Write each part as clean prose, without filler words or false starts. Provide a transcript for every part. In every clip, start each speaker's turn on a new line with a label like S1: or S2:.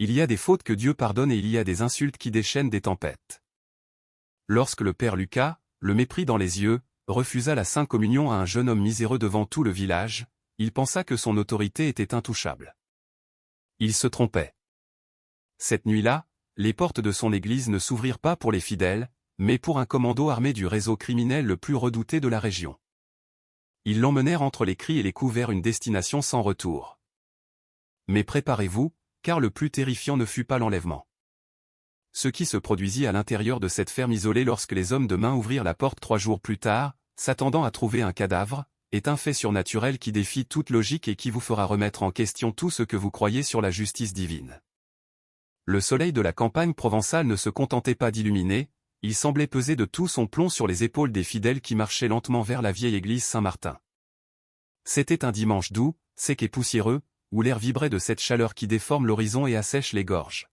S1: Il y a des fautes que Dieu pardonne et il y a des insultes qui déchaînent des tempêtes. Lorsque le père Lucas, le mépris dans les yeux, refusa la sainte communion à un jeune homme miséreux devant tout le village, il pensa que son autorité était intouchable. Il se trompait. Cette nuit-là, les portes de son église ne s'ouvrirent pas pour les fidèles, mais pour un commando armé du réseau criminel le plus redouté de la région. Ils l'emmenèrent entre les cris et les coups vers une destination sans retour. Mais préparez-vous, car le plus terrifiant ne fut pas l'enlèvement. Ce qui se produisit à l'intérieur de cette ferme isolée lorsque les hommes de main ouvrirent la porte 3 jours plus tard, s'attendant à trouver un cadavre, est un fait surnaturel qui défie toute logique et qui vous fera remettre en question tout ce que vous croyez sur la justice divine. Le soleil de la campagne provençale ne se contentait pas d'illuminer, il semblait peser de tout son plomb sur les épaules des fidèles qui marchaient lentement vers la vieille église Saint-Martin. C'était un dimanche doux, sec et poussiéreux, où l'air vibrait de cette chaleur qui déforme l'horizon et assèche les gorges.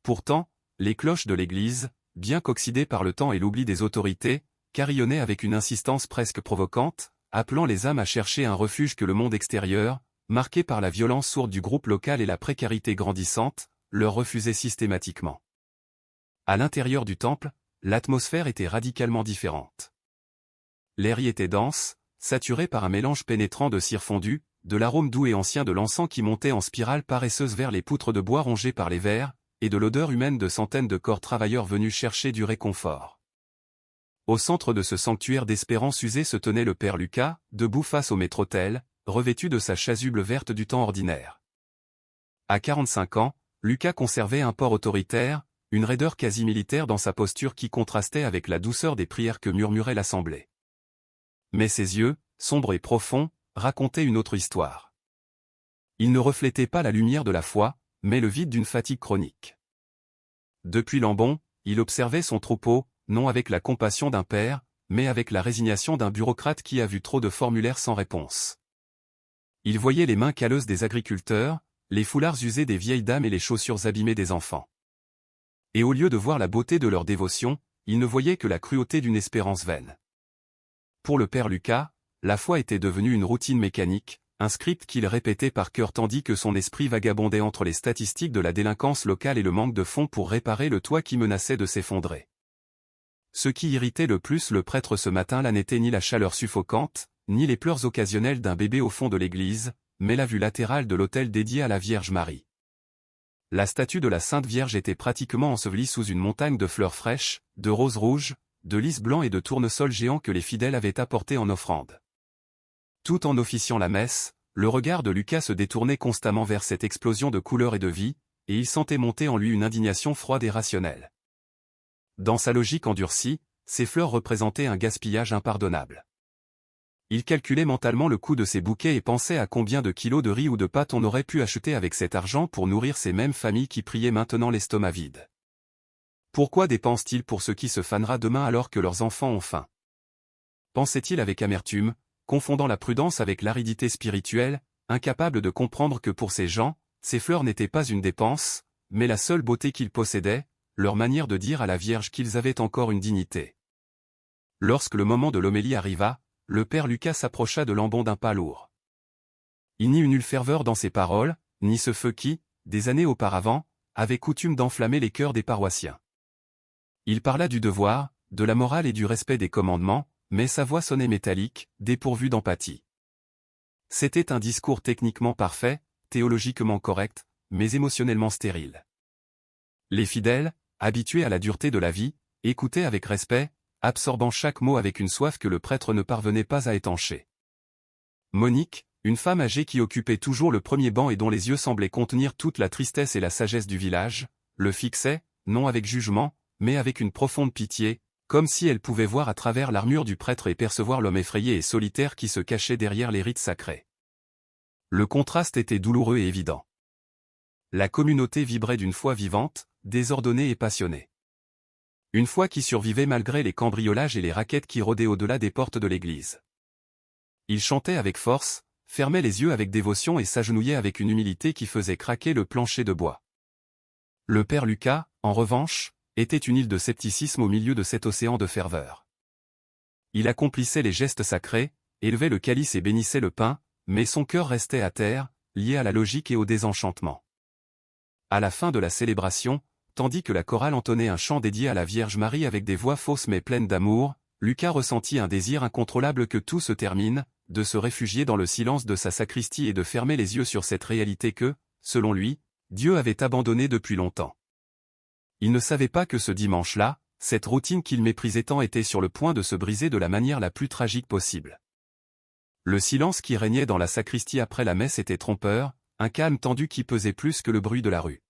S1: Pourtant, les cloches de l'église, bien qu'oxydées par le temps et l'oubli des autorités, carillonnaient avec une insistance presque provocante, appelant les âmes à chercher un refuge que le monde extérieur, marqué par la violence sourde du groupe local et la précarité grandissante, leur refusait systématiquement. À l'intérieur du temple, l'atmosphère était radicalement différente. L'air y était dense, saturé par un mélange pénétrant de cire fondue, de l'arôme doux et ancien de l'encens qui montait en spirale paresseuse vers les poutres de bois rongées par les vers, et de l'odeur humaine de centaines de corps travailleurs venus chercher du réconfort. Au centre de ce sanctuaire d'espérance usée se tenait le père Lucas, debout face au maître-autel, revêtu de sa chasuble verte du temps ordinaire. À 45 ans, Lucas conservait un port autoritaire, une raideur quasi militaire dans sa posture qui contrastait avec la douceur des prières que murmurait l'assemblée. Mais ses yeux, sombres et profonds, racontaient une autre histoire. Il ne reflétait pas la lumière de la foi, mais le vide d'une fatigue chronique. Depuis Lambon, il observait son troupeau, non avec la compassion d'un père, mais avec la résignation d'un bureaucrate qui a vu trop de formulaires sans réponse. Il voyait les mains calleuses des agriculteurs, les foulards usés des vieilles dames et les chaussures abîmées des enfants. Et au lieu de voir la beauté de leur dévotion, il ne voyait que la cruauté d'une espérance vaine. Pour le père Lucas, la foi était devenue une routine mécanique, un script qu'il répétait par cœur tandis que son esprit vagabondait entre les statistiques de la délinquance locale et le manque de fonds pour réparer le toit qui menaçait de s'effondrer. Ce qui irritait le plus le prêtre ce matin-là n'était ni la chaleur suffocante, ni les pleurs occasionnels d'un bébé au fond de l'église, mais la vue latérale de l'autel dédié à la Vierge Marie. La statue de la Sainte Vierge était pratiquement ensevelie sous une montagne de fleurs fraîches, de roses rouges, de lys blancs et de tournesols géants que les fidèles avaient apportés en offrande. Tout en officiant la messe, le regard de Lucas se détournait constamment vers cette explosion de couleurs et de vie, et il sentait monter en lui une indignation froide et rationnelle. Dans sa logique endurcie, ces fleurs représentaient un gaspillage impardonnable. Il calculait mentalement le coût de ces bouquets et pensait à combien de kilos de riz ou de pâtes on aurait pu acheter avec cet argent pour nourrir ces mêmes familles qui priaient maintenant l'estomac vide. Pourquoi dépensent-ils pour ce qui se fanera demain alors que leurs enfants ont faim? Pensait-il avec amertume, confondant la prudence avec l'aridité spirituelle, incapable de comprendre que pour ces gens, ces fleurs n'étaient pas une dépense, mais la seule beauté qu'ils possédaient, leur manière de dire à la Vierge qu'ils avaient encore une dignité. Lorsque le moment de l'homélie arriva, le père Lucas s'approcha de Lambon d'un pas lourd. Il n'y eut nulle ferveur dans ses paroles, ni ce feu qui, des années auparavant, avait coutume d'enflammer les cœurs des paroissiens. Il parla du devoir, de la morale et du respect des commandements, mais sa voix sonnait métallique, dépourvue d'empathie. C'était un discours techniquement parfait, théologiquement correct, mais émotionnellement stérile. Les fidèles, habitués à la dureté de la vie, écoutaient avec respect, absorbant chaque mot avec une soif que le prêtre ne parvenait pas à étancher. Monique, une femme âgée qui occupait toujours le premier banc et dont les yeux semblaient contenir toute la tristesse et la sagesse du village, le fixait, non avec jugement, mais avec une profonde pitié, comme si elle pouvait voir à travers l'armure du prêtre et percevoir l'homme effrayé et solitaire qui se cachait derrière les rites sacrés. Le contraste était douloureux et évident. La communauté vibrait d'une foi vivante, désordonnée et passionnée. Une foi qui survivait malgré les cambriolages et les raquettes qui rôdaient au-delà des portes de l'église. Ils chantaient avec force, fermaient les yeux avec dévotion et s'agenouillaient avec une humilité qui faisait craquer le plancher de bois. Le père Lucas, en revanche, était une île de scepticisme au milieu de cet océan de ferveur. Il accomplissait les gestes sacrés, élevait le calice et bénissait le pain, mais son cœur restait à terre, lié à la logique et au désenchantement. à la fin de la célébration, tandis que la chorale entonnait un chant dédié à la Vierge Marie avec des voix fausses mais pleines d'amour, Lucas ressentit un désir incontrôlable que tout se termine, de se réfugier dans le silence de sa sacristie et de fermer les yeux sur cette réalité que, selon lui, Dieu avait abandonnée depuis longtemps. Il ne savait pas que ce dimanche-là, cette routine qu'il méprisait tant était sur le point de se briser de la manière la plus tragique possible. Le silence qui régnait dans la sacristie après la messe était trompeur, un calme tendu qui pesait plus que le bruit de la rue.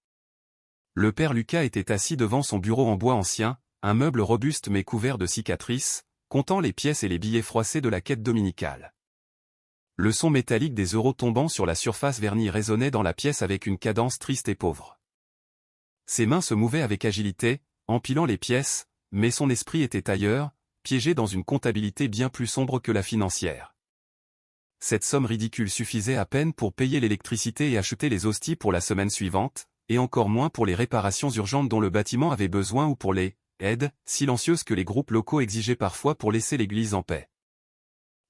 S1: Le père Lucas était assis devant son bureau en bois ancien, un meuble robuste mais couvert de cicatrices, comptant les pièces et les billets froissés de la quête dominicale. Le son métallique des euros tombant sur la surface vernie résonnait dans la pièce avec une cadence triste et pauvre. Ses mains se mouvaient avec agilité, empilant les pièces, mais son esprit était ailleurs, piégé dans une comptabilité bien plus sombre que la financière. Cette somme ridicule suffisait à peine pour payer l'électricité et acheter les hosties pour la semaine suivante, et encore moins pour les réparations urgentes dont le bâtiment avait besoin ou pour les aides silencieuses que les groupes locaux exigeaient parfois pour laisser l'église en paix.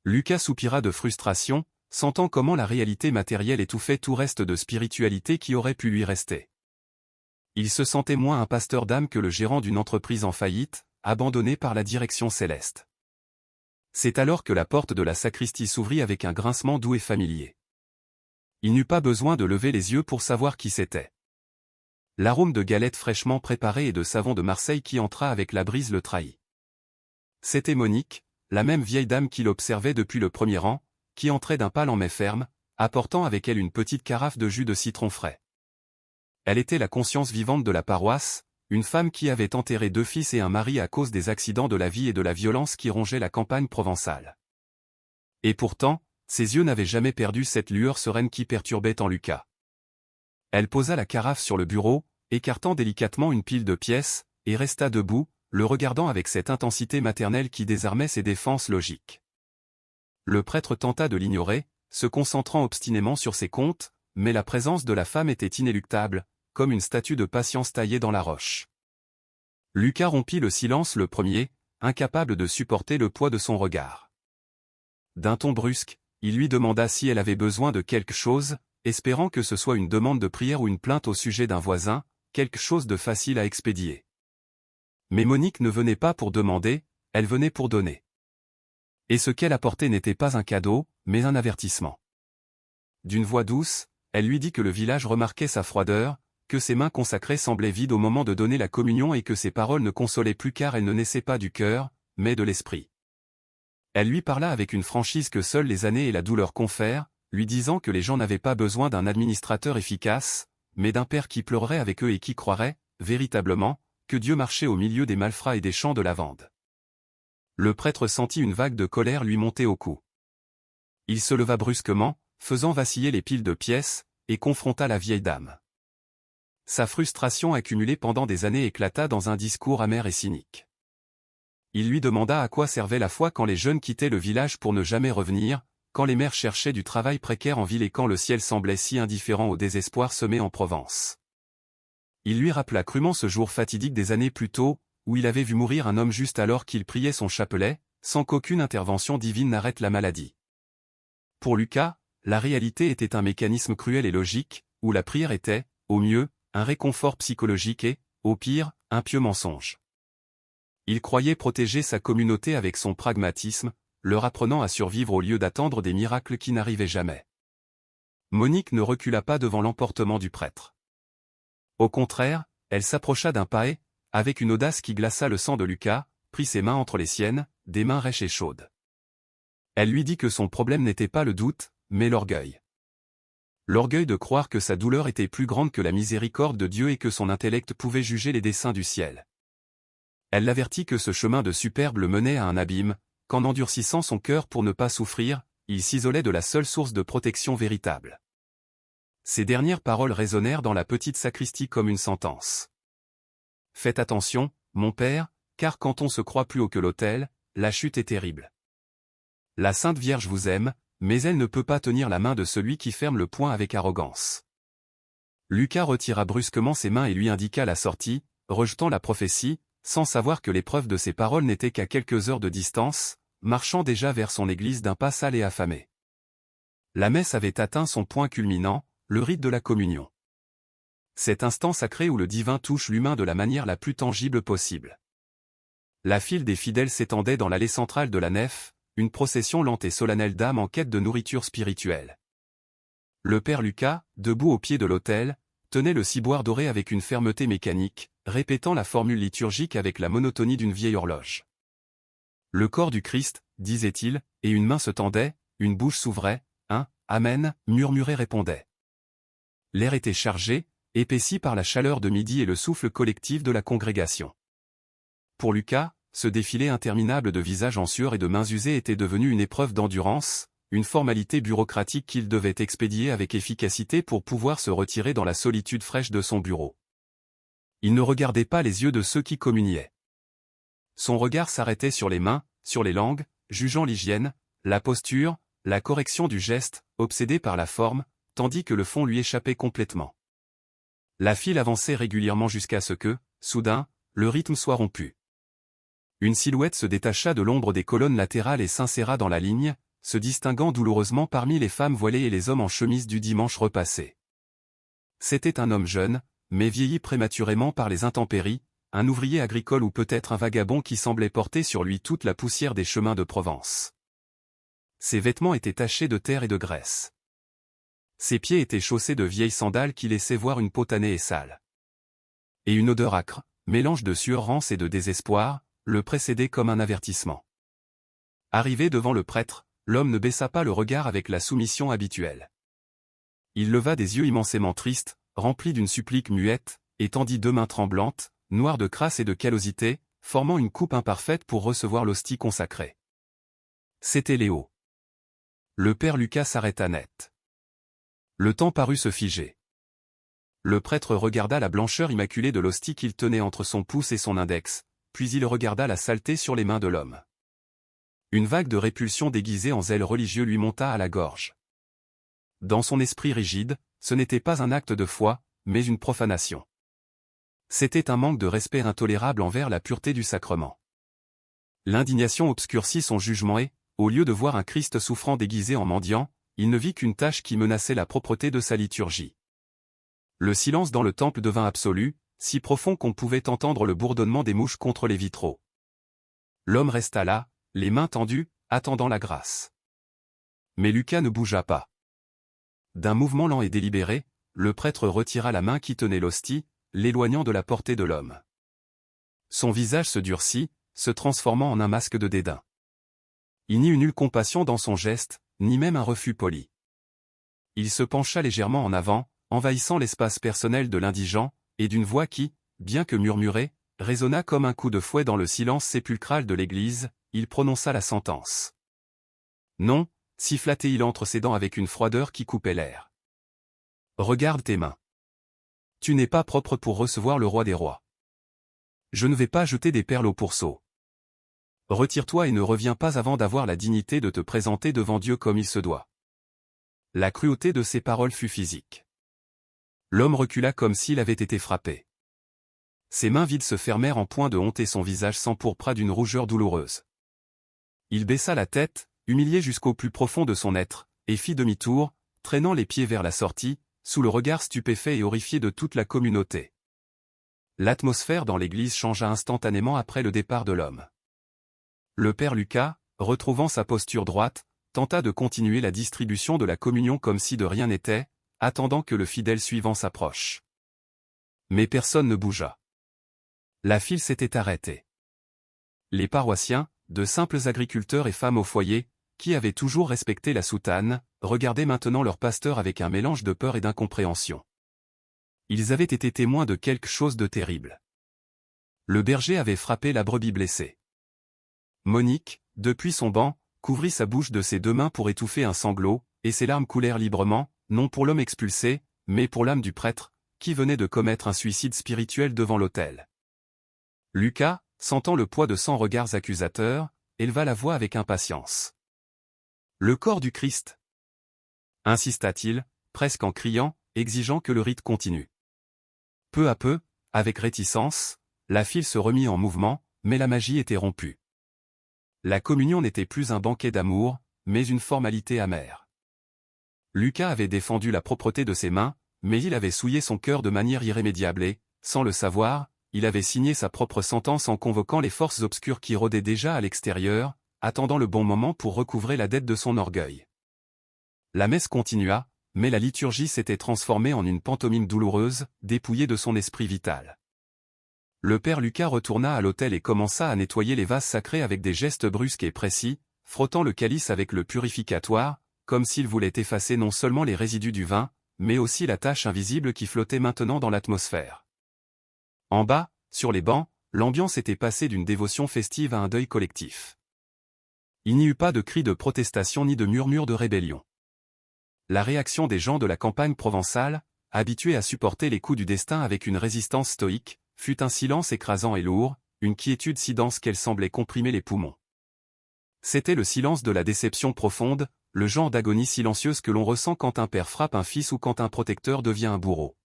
S1: Lucas soupira de frustration, sentant comment la réalité matérielle étouffait tout reste de spiritualité qui aurait pu lui rester. Il se sentait moins un pasteur d'âme que le gérant d'une entreprise en faillite, abandonné par la direction céleste. C'est alors que la porte de la sacristie s'ouvrit avec un grincement doux et familier. Il n'eut pas besoin de lever les yeux pour savoir qui c'était. L'arôme de galettes fraîchement préparées et de savon de Marseille qui entra avec la brise le trahit. C'était Monique, la même vieille dame qu'il observait depuis le premier rang, qui entrait d'un pas lent mais ferme, apportant avec elle une petite carafe de jus de citron frais. Elle était la conscience vivante de la paroisse, une femme qui avait enterré 2 fils et un mari à cause des accidents de la vie et de la violence qui rongeaient la campagne provençale. Et pourtant, ses yeux n'avaient jamais perdu cette lueur sereine qui perturbait tant Lucas. Elle posa la carafe sur le bureau, écartant délicatement une pile de pièces, et resta debout, le regardant avec cette intensité maternelle qui désarmait ses défenses logiques. Le prêtre tenta de l'ignorer, se concentrant obstinément sur ses comptes, mais la présence de la femme était inéluctable, comme une statue de patience taillée dans la roche. Lucas rompit le silence le premier, incapable de supporter le poids de son regard. D'un ton brusque, il lui demanda si elle avait besoin de quelque chose, espérant que ce soit une demande de prière ou une plainte au sujet d'un voisin, quelque chose de facile à expédier. Mais Monique ne venait pas pour demander, elle venait pour donner. Et ce qu'elle apportait n'était pas un cadeau, mais un avertissement. D'une voix douce, elle lui dit que le village remarquait sa froideur, que ses mains consacrées semblaient vides au moment de donner la communion et que ses paroles ne consolaient plus car elles ne naissaient pas du cœur, mais de l'esprit. Elle lui parla avec une franchise que seules les années et la douleur confèrent, lui disant que les gens n'avaient pas besoin d'un administrateur efficace, mais d'un père qui pleurerait avec eux et qui croirait, véritablement, que Dieu marchait au milieu des malfrats et des champs de lavande. Le prêtre sentit une vague de colère lui monter au cou. Il se leva brusquement, faisant vaciller les piles de pièces, et confronta la vieille dame. Sa frustration accumulée pendant des années éclata dans un discours amer et cynique. Il lui demanda à quoi servait la foi quand les jeunes quittaient le village pour ne jamais revenir, quand les mères cherchaient du travail précaire en ville et quand le ciel semblait si indifférent au désespoir semé en Provence. Il lui rappela crûment ce jour fatidique des années plus tôt, où il avait vu mourir un homme juste alors qu'il priait son chapelet, sans qu'aucune intervention divine n'arrête la maladie. Pour Lucas, la réalité était un mécanisme cruel et logique, où la prière était, au mieux, un réconfort psychologique et, au pire, un pieux mensonge. Il croyait protéger sa communauté avec son pragmatisme, leur apprenant à survivre au lieu d'attendre des miracles qui n'arrivaient jamais. Monique ne recula pas devant l'emportement du prêtre. Au contraire, elle s'approcha d'un pas et, avec une audace qui glaça le sang de Lucas, prit ses mains entre les siennes, des mains rêches et chaudes. Elle lui dit que son problème n'était pas le doute, mais l'orgueil. L'orgueil de croire que sa douleur était plus grande que la miséricorde de Dieu et que son intellect pouvait juger les desseins du ciel. Elle l'avertit que ce chemin de superbe le menait à un abîme, qu'en endurcissant son cœur pour ne pas souffrir, il s'isolait de la seule source de protection véritable. Ces dernières paroles résonnèrent dans la petite sacristie comme une sentence. Faites attention, mon père, car quand on se croit plus haut que l'autel, la chute est terrible. La Sainte Vierge vous aime, mais elle ne peut pas tenir la main de celui qui ferme le poing avec arrogance. Lucas retira brusquement ses mains et lui indiqua la sortie, rejetant la prophétie, sans savoir que l'épreuve de ses paroles n'était qu'à quelques heures de distance, marchant déjà vers son église d'un pas sale et affamé. La messe avait atteint son point culminant, le rite de la communion. Cet instant sacré où le divin touche l'humain de la manière la plus tangible possible. La file des fidèles s'étendait dans l'allée centrale de la nef, une procession lente et solennelle d'âmes en quête de nourriture spirituelle. Le père Lucas, debout au pied de l'autel, tenait le ciboire doré avec une fermeté mécanique, répétant la formule liturgique avec la monotonie d'une vieille horloge. Le corps du Christ, disait-il, et une main se tendait, une bouche s'ouvrait, un « Amen » murmuré répondait. L'air était chargé, épaissi par la chaleur de midi et le souffle collectif de la congrégation. Pour Lucas, ce défilé interminable de visages en sueur et de mains usées était devenu une épreuve d'endurance, une formalité bureaucratique qu'il devait expédier avec efficacité pour pouvoir se retirer dans la solitude fraîche de son bureau. Il ne regardait pas les yeux de ceux qui communiaient. Son regard s'arrêtait sur les mains, sur les langues, jugeant l'hygiène, la posture, la correction du geste, obsédé par la forme, tandis que le fond lui échappait complètement. La file avançait régulièrement jusqu'à ce que, soudain, le rythme soit rompu. Une silhouette se détacha de l'ombre des colonnes latérales et s'inséra dans la ligne, se distinguant douloureusement parmi les femmes voilées et les hommes en chemise du dimanche repassé. C'était un homme jeune, mais vieilli prématurément par les intempéries, un ouvrier agricole ou peut-être un vagabond qui semblait porter sur lui toute la poussière des chemins de Provence. Ses vêtements étaient tachés de terre et de graisse. Ses pieds étaient chaussés de vieilles sandales qui laissaient voir une peau tannée et sale. Et une odeur âcre, mélange de sueur rance et de désespoir, le précédait comme un avertissement. Arrivé devant le prêtre, l'homme ne baissa pas le regard avec la soumission habituelle. Il leva des yeux immensément tristes, remplis d'une supplique muette, et tendit deux mains tremblantes, noires de crasse et de callosité, formant une coupe imparfaite pour recevoir l'hostie consacrée. C'était Léo. Le père Lucas s'arrêta net. Le temps parut se figer. Le prêtre regarda la blancheur immaculée de l'hostie qu'il tenait entre son pouce et son index, puis il regarda la saleté sur les mains de l'homme. Une vague de répulsion déguisée en zèle religieux lui monta à la gorge. Dans son esprit rigide, ce n'était pas un acte de foi, mais une profanation. C'était un manque de respect intolérable envers la pureté du sacrement. L'indignation obscurcit son jugement et, au lieu de voir un Christ souffrant déguisé en mendiant, il ne vit qu'une tache qui menaçait la propreté de sa liturgie. Le silence dans le temple devint absolu, si profond qu'on pouvait entendre le bourdonnement des mouches contre les vitraux. L'homme resta là, les mains tendues, attendant la grâce. Mais Lucas ne bougea pas. D'un mouvement lent et délibéré, le prêtre retira la main qui tenait l'hostie, l'éloignant de la portée de l'homme. Son visage se durcit, se transformant en un masque de dédain. Il n'y eut nulle compassion dans son geste, ni même un refus poli. Il se pencha légèrement en avant, envahissant l'espace personnel de l'indigent, et d'une voix qui, bien que murmurée, résonna comme un coup de fouet dans le silence sépulcral de l'église, il prononça la sentence. Non, siffla-t-il entre ses dents avec une froideur qui coupait l'air. Regarde tes mains. Tu n'es pas propre pour recevoir le roi des rois. Je ne vais pas jeter des perles au pourceau. Retire-toi et ne reviens pas avant d'avoir la dignité de te présenter devant Dieu comme il se doit. La cruauté de ces paroles fut physique. L'homme recula comme s'il avait été frappé. Ses mains vides se fermèrent en point de honte et son visage s'empourpra d'une rougeur douloureuse. Il baissa la tête, humilié jusqu'au plus profond de son être, et fit demi-tour, traînant les pieds vers la sortie, sous le regard stupéfait et horrifié de toute la communauté. L'atmosphère dans l'église changea instantanément après le départ de l'homme. Le père Lucas, retrouvant sa posture droite, tenta de continuer la distribution de la communion comme si de rien n'était, attendant que le fidèle suivant s'approche. Mais personne ne bougea. La file s'était arrêtée. Les paroissiens, de simples agriculteurs et femmes au foyer, qui avaient toujours respecté la soutane, regardaient maintenant leur pasteur avec un mélange de peur et d'incompréhension. Ils avaient été témoins de quelque chose de terrible. Le berger avait frappé la brebis blessée. Monique, depuis son banc, couvrit sa bouche de ses deux mains pour étouffer un sanglot, et ses larmes coulèrent librement, non pour l'homme expulsé, mais pour l'âme du prêtre, qui venait de commettre un suicide spirituel devant l'autel. Lucas, sentant le poids de 100 regards accusateurs, éleva la voix avec impatience. « Le corps du Christ !» insista-t-il, presque en criant, exigeant que le rite continue. Peu à peu, avec réticence, la file se remit en mouvement, mais la magie était rompue. La communion n'était plus un banquet d'amour, mais une formalité amère. Lucas avait défendu la propreté de ses mains, mais il avait souillé son cœur de manière irrémédiable et, sans le savoir, il avait signé sa propre sentence en convoquant les forces obscures qui rôdaient déjà à l'extérieur, attendant le bon moment pour recouvrer la dette de son orgueil. La messe continua, mais la liturgie s'était transformée en une pantomime douloureuse, dépouillée de son esprit vital. Le père Lucas retourna à l'autel et commença à nettoyer les vases sacrés avec des gestes brusques et précis, frottant le calice avec le purificatoire, comme s'il voulait effacer non seulement les résidus du vin, mais aussi la tache invisible qui flottait maintenant dans l'atmosphère. En bas, sur les bancs, l'ambiance était passée d'une dévotion festive à un deuil collectif. Il n'y eut pas de cris de protestation ni de murmures de rébellion. La réaction des gens de la campagne provençale, habitués à supporter les coups du destin avec une résistance stoïque, fut un silence écrasant et lourd, une quiétude si dense qu'elle semblait comprimer les poumons. C'était le silence de la déception profonde, le genre d'agonie silencieuse que l'on ressent quand un père frappe un fils ou quand un protecteur devient un bourreau.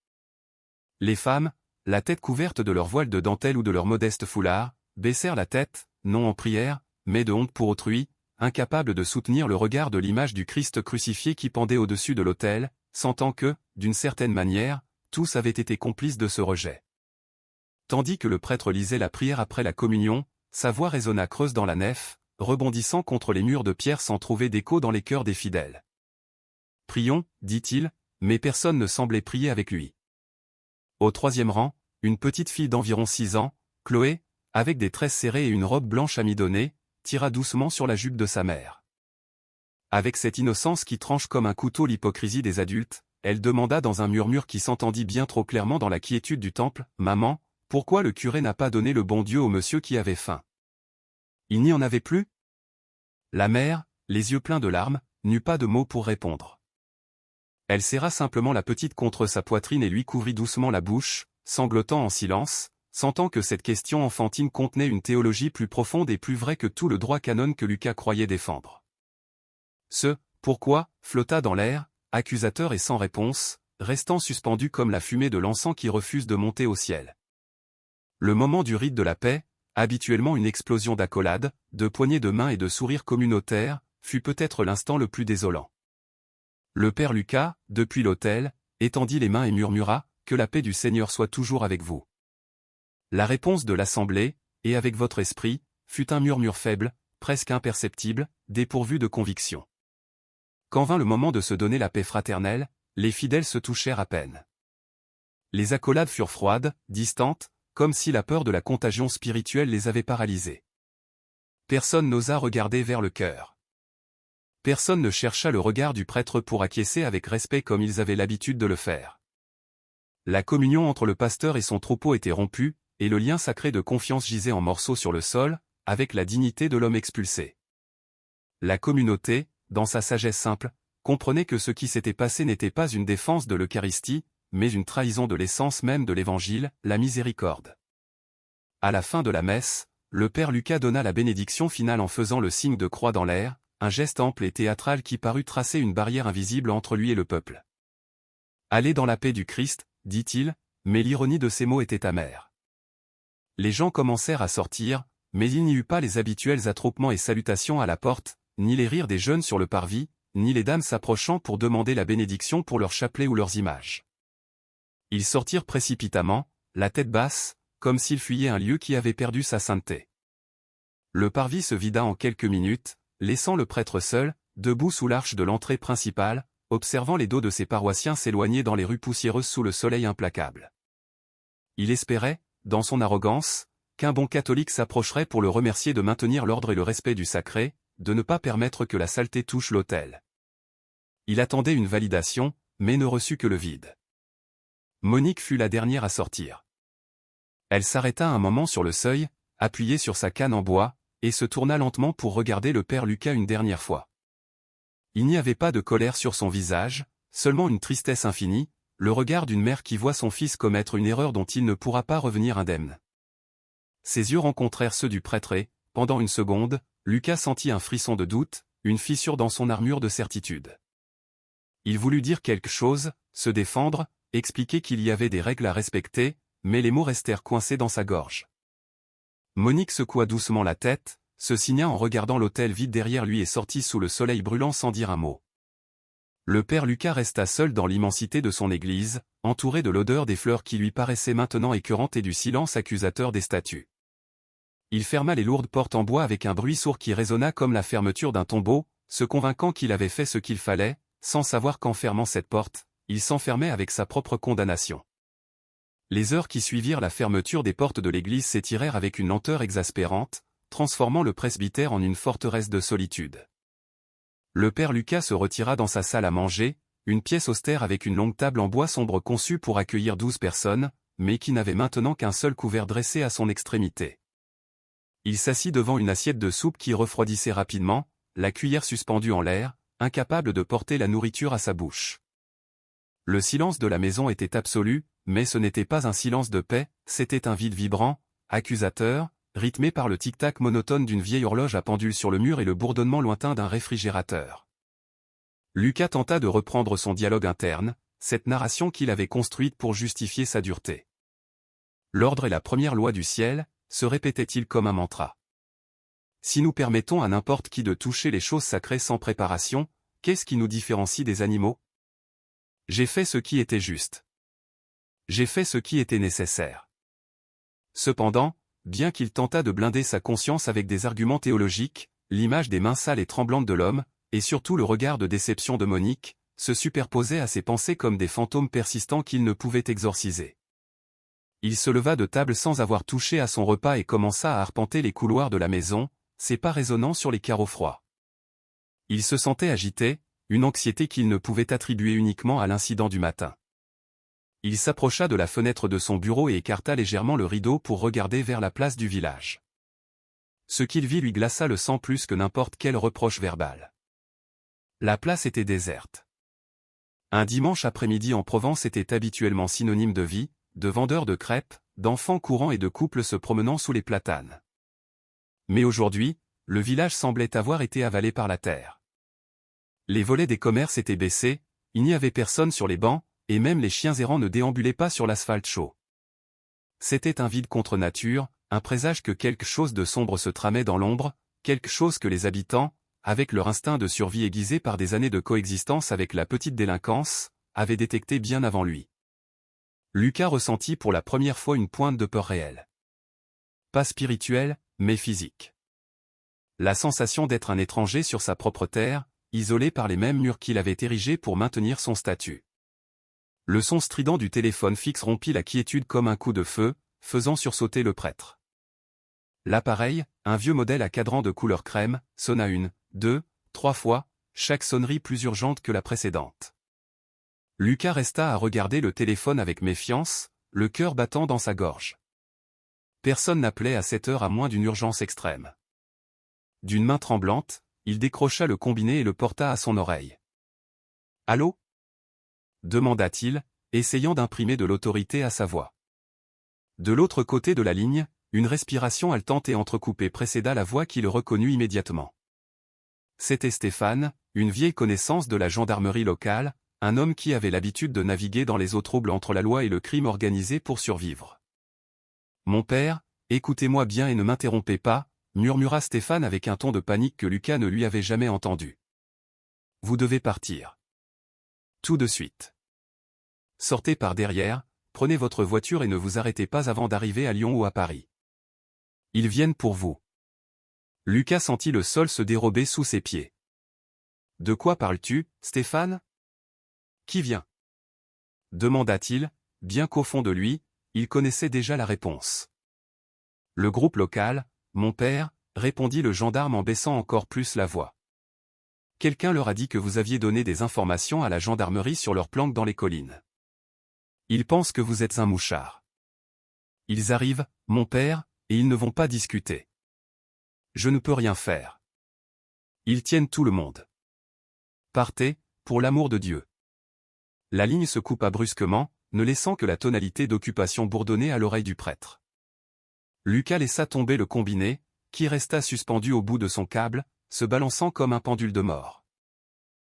S1: Les femmes, la tête couverte de leur voile de dentelle ou de leur modeste foulard, baissèrent la tête, non en prière, mais de honte pour autrui, incapables de soutenir le regard de l'image du Christ crucifié qui pendait au-dessus de l'autel, sentant que, d'une certaine manière, tous avaient été complices de ce rejet. Tandis que le prêtre lisait la prière après la communion, sa voix résonna creuse dans la nef, rebondissant contre les murs de pierre sans trouver d'écho dans les cœurs des fidèles. « Prions, dit-il, mais personne ne semblait prier avec lui. » Au troisième rang, une petite fille d'environ 6 ans, Chloé, avec des tresses serrées et une robe blanche amidonnée, tira doucement sur la jupe de sa mère. Avec cette innocence qui tranche comme un couteau l'hypocrisie des adultes, elle demanda dans un murmure qui s'entendit bien trop clairement dans la quiétude du temple, « Maman, pourquoi le curé n'a pas donné le bon Dieu au monsieur qui avait faim? Il n'y en avait plus ?» La mère, les yeux pleins de larmes, n'eut pas de mots pour répondre. Elle serra simplement la petite contre sa poitrine et lui couvrit doucement la bouche, sanglotant en silence, sentant que cette question enfantine contenait une théologie plus profonde et plus vraie que tout le droit canon que Lucas croyait défendre. Ce « pourquoi » flotta dans l'air, accusateur et sans réponse, restant suspendu comme la fumée de l'encens qui refuse de monter au ciel. Le moment du rite de la paix, habituellement une explosion d'accolades, de poignées de main et de sourires communautaires, fut peut-être l'instant le plus désolant. Le père Lucas, depuis l'autel, étendit les mains et murmura « Que la paix du Seigneur soit toujours avec vous. » La réponse de l'assemblée, et avec votre esprit, fut un murmure faible, presque imperceptible, dépourvu de conviction. Quand vint le moment de se donner la paix fraternelle, les fidèles se touchèrent à peine. Les accolades furent froides, distantes, comme si la peur de la contagion spirituelle les avait paralysés. Personne n'osa regarder vers le cœur. Personne ne chercha le regard du prêtre pour acquiescer avec respect comme ils avaient l'habitude de le faire. La communion entre le pasteur et son troupeau était rompue, et le lien sacré de confiance gisait en morceaux sur le sol, avec la dignité de l'homme expulsé. La communauté, dans sa sagesse simple, comprenait que ce qui s'était passé n'était pas une défense de l'Eucharistie, mais une trahison de l'essence même de l'Évangile, la miséricorde. À la fin de la messe, le père Lucas donna la bénédiction finale en faisant le signe de croix dans l'air, un geste ample et théâtral qui parut tracer une barrière invisible entre lui et le peuple. « Allez dans la paix du Christ », dit-il, mais l'ironie de ces mots était amère. Les gens commencèrent à sortir, mais il n'y eut pas les habituels attroupements et salutations à la porte, ni les rires des jeunes sur le parvis, ni les dames s'approchant pour demander la bénédiction pour leurs chapelets ou leurs images. Ils sortirent précipitamment, la tête basse, comme s'ils fuyaient un lieu qui avait perdu sa sainteté. Le parvis se vida en quelques minutes, laissant le prêtre seul, debout sous l'arche de l'entrée principale, observant les dos de ses paroissiens s'éloigner dans les rues poussiéreuses sous le soleil implacable. Il espérait, dans son arrogance, qu'un bon catholique s'approcherait pour le remercier de maintenir l'ordre et le respect du sacré, de ne pas permettre que la saleté touche l'autel. Il attendait une validation, mais ne reçut que le vide. Monique fut la dernière à sortir. Elle s'arrêta un moment sur le seuil, appuyée sur sa canne en bois, et se tourna lentement pour regarder le père Lucas une dernière fois. Il n'y avait pas de colère sur son visage, seulement une tristesse infinie, le regard d'une mère qui voit son fils commettre une erreur dont il ne pourra pas revenir indemne. Ses yeux rencontrèrent ceux du prêtre et, pendant une seconde, Lucas sentit un frisson de doute, une fissure dans son armure de certitude. Il voulut dire quelque chose, se défendre, expliquer qu'il y avait des règles à respecter, mais les mots restèrent coincés dans sa gorge. Monique secoua doucement la tête, se signa en regardant l'autel vide derrière lui et sortit sous le soleil brûlant sans dire un mot. Le père Lucas resta seul dans l'immensité de son église, entouré de l'odeur des fleurs qui lui paraissaient maintenant écœurantes et du silence accusateur des statues. Il ferma les lourdes portes en bois avec un bruit sourd qui résonna comme la fermeture d'un tombeau, se convainquant qu'il avait fait ce qu'il fallait, sans savoir qu'en fermant cette porte, il s'enfermait avec sa propre condamnation. Les heures qui suivirent la fermeture des portes de l'église s'étirèrent avec une lenteur exaspérante, transformant le presbytère en une forteresse de solitude. Le père Lucas se retira dans sa salle à manger, une pièce austère avec une longue table en bois sombre conçue pour accueillir 12 personnes, mais qui n'avait maintenant qu'un seul couvert dressé à son extrémité. Il s'assit devant une assiette de soupe qui refroidissait rapidement, la cuillère suspendue en l'air, incapable de porter la nourriture à sa bouche. Le silence de la maison était absolu, mais ce n'était pas un silence de paix, c'était un vide vibrant, accusateur, rythmé par le tic-tac monotone d'une vieille horloge à pendule sur le mur et le bourdonnement lointain d'un réfrigérateur. Lucas tenta de reprendre son dialogue interne, cette narration qu'il avait construite pour justifier sa dureté. L'ordre est la première loi du ciel, se répétait-il comme un mantra. Si nous permettons à n'importe qui de toucher les choses sacrées sans préparation, qu'est-ce qui nous différencie des animaux? J'ai fait ce qui était juste. J'ai fait ce qui était nécessaire. Cependant, bien qu'il tentât de blinder sa conscience avec des arguments théologiques, l'image des mains sales et tremblantes de l'homme, et surtout le regard de déception de Monique, se superposaient à ses pensées comme des fantômes persistants qu'il ne pouvait exorciser. Il se leva de table sans avoir touché à son repas et commença à arpenter les couloirs de la maison, ses pas résonnant sur les carreaux froids. Il se sentait agité, une anxiété qu'il ne pouvait attribuer uniquement à l'incident du matin. Il s'approcha de la fenêtre de son bureau et écarta légèrement le rideau pour regarder vers la place du village. Ce qu'il vit lui glaça le sang plus que n'importe quel reproche verbal. La place était déserte. Un dimanche après-midi en Provence était habituellement synonyme de vie, de vendeurs de crêpes, d'enfants courant et de couples se promenant sous les platanes. Mais aujourd'hui, le village semblait avoir été avalé par la terre. Les volets des commerces étaient baissés, il n'y avait personne sur les bancs, et même les chiens errants ne déambulaient pas sur l'asphalte chaud. C'était un vide contre nature, un présage que quelque chose de sombre se tramait dans l'ombre, quelque chose que les habitants, avec leur instinct de survie aiguisé par des années de coexistence avec la petite délinquance, avaient détecté bien avant lui. Lucas ressentit pour la première fois une pointe de peur réelle. Pas spirituelle, mais physique. La sensation d'être un étranger sur sa propre terre, isolé par les mêmes murs qu'il avait érigés pour maintenir son statut. Le son strident du téléphone fixe rompit la quiétude comme un coup de feu, faisant sursauter le prêtre. L'appareil, un vieux modèle à cadran de couleur crème, sonna 1, 2, 3 fois, chaque sonnerie plus urgente que la précédente. Lucas resta à regarder le téléphone avec méfiance, le cœur battant dans sa gorge. Personne n'appelait à cette heure à moins d'une urgence extrême. D'une main tremblante, il décrocha le combiné et le porta à son oreille. « Allô ?» demanda-t-il, essayant d'imprimer de l'autorité à sa voix. De l'autre côté de la ligne, une respiration haletante et entrecoupée précéda la voix qui le reconnut immédiatement. C'était Stéphane, une vieille connaissance de la gendarmerie locale, un homme qui avait l'habitude de naviguer dans les eaux troubles entre la loi et le crime organisé pour survivre. « Mon père, écoutez-moi bien et ne m'interrompez pas », murmura Stéphane avec un ton de panique que Lucas ne lui avait jamais entendu. « Vous devez partir. Tout de suite. Sortez par derrière, prenez votre voiture et ne vous arrêtez pas avant d'arriver à Lyon ou à Paris. Ils viennent pour vous. » Lucas sentit le sol se dérober sous ses pieds. « De quoi parles-tu, Stéphane ? Qui vient ? » demanda-t-il, bien qu'au fond de lui, il connaissait déjà la réponse. « Le groupe local, mon père, » répondit le gendarme en baissant encore plus la voix. « Quelqu'un leur a dit que vous aviez donné des informations à la gendarmerie sur leur planque dans les collines. Ils pensent que vous êtes un mouchard. Ils arrivent, mon père, et ils ne vont pas discuter. Je ne peux rien faire. Ils tiennent tout le monde. Partez, pour l'amour de Dieu. » La ligne se coupa brusquement, ne laissant que la tonalité d'occupation bourdonner à l'oreille du prêtre. Lucas laissa tomber le combiné, qui resta suspendu au bout de son câble, se balançant comme un pendule de mort.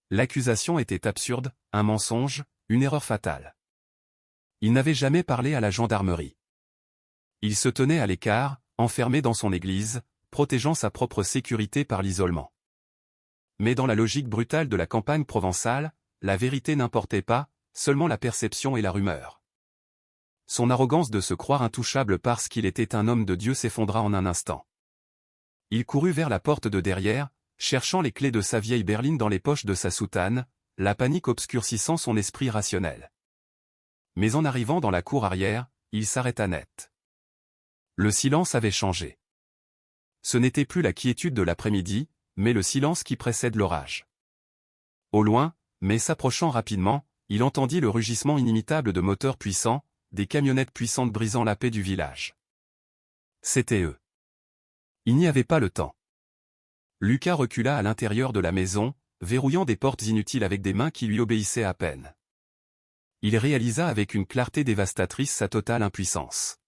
S1: L'accusation était absurde, un mensonge, une erreur fatale. Il n'avait jamais parlé à la gendarmerie. Il se tenait à l'écart, enfermé dans son église, protégeant sa propre sécurité par l'isolement. Mais dans la logique brutale de la campagne provençale, la vérité n'importait pas, seulement la perception et la rumeur. Son arrogance de se croire intouchable parce qu'il était un homme de Dieu s'effondra en un instant. Il courut vers la porte de derrière, cherchant les clés de sa vieille berline dans les poches de sa soutane, la panique obscurcissant son esprit rationnel. Mais en arrivant dans la cour arrière, il s'arrêta net. Le silence avait changé. Ce n'était plus la quiétude de l'après-midi, mais le silence qui précède l'orage. Au loin, mais s'approchant rapidement, il entendit le rugissement inimitable de moteurs puissants, des camionnettes puissantes brisant la paix du village. C'étaient eux. Il n'y avait pas le temps. Lucas recula à l'intérieur de la maison, verrouillant des portes inutiles avec des mains qui lui obéissaient à peine. Il réalisa avec une clarté dévastatrice sa totale impuissance.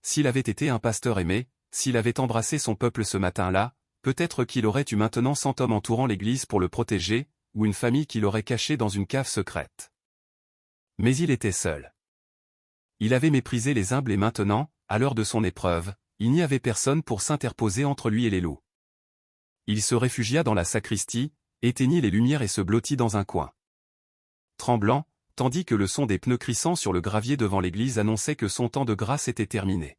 S1: S'il avait été un pasteur aimé, s'il avait embrassé son peuple ce matin-là, peut-être qu'il aurait eu maintenant 100 hommes entourant l'église pour le protéger, ou une famille qui l'aurait caché dans une cave secrète. Mais il était seul. Il avait méprisé les humbles et maintenant, à l'heure de son épreuve, il n'y avait personne pour s'interposer entre lui et les loups. Il se réfugia dans la sacristie, éteignit les lumières et se blottit dans un coin. Tremblant, tandis que le son des pneus crissant sur le gravier devant l'église annonçait que son temps de grâce était terminé.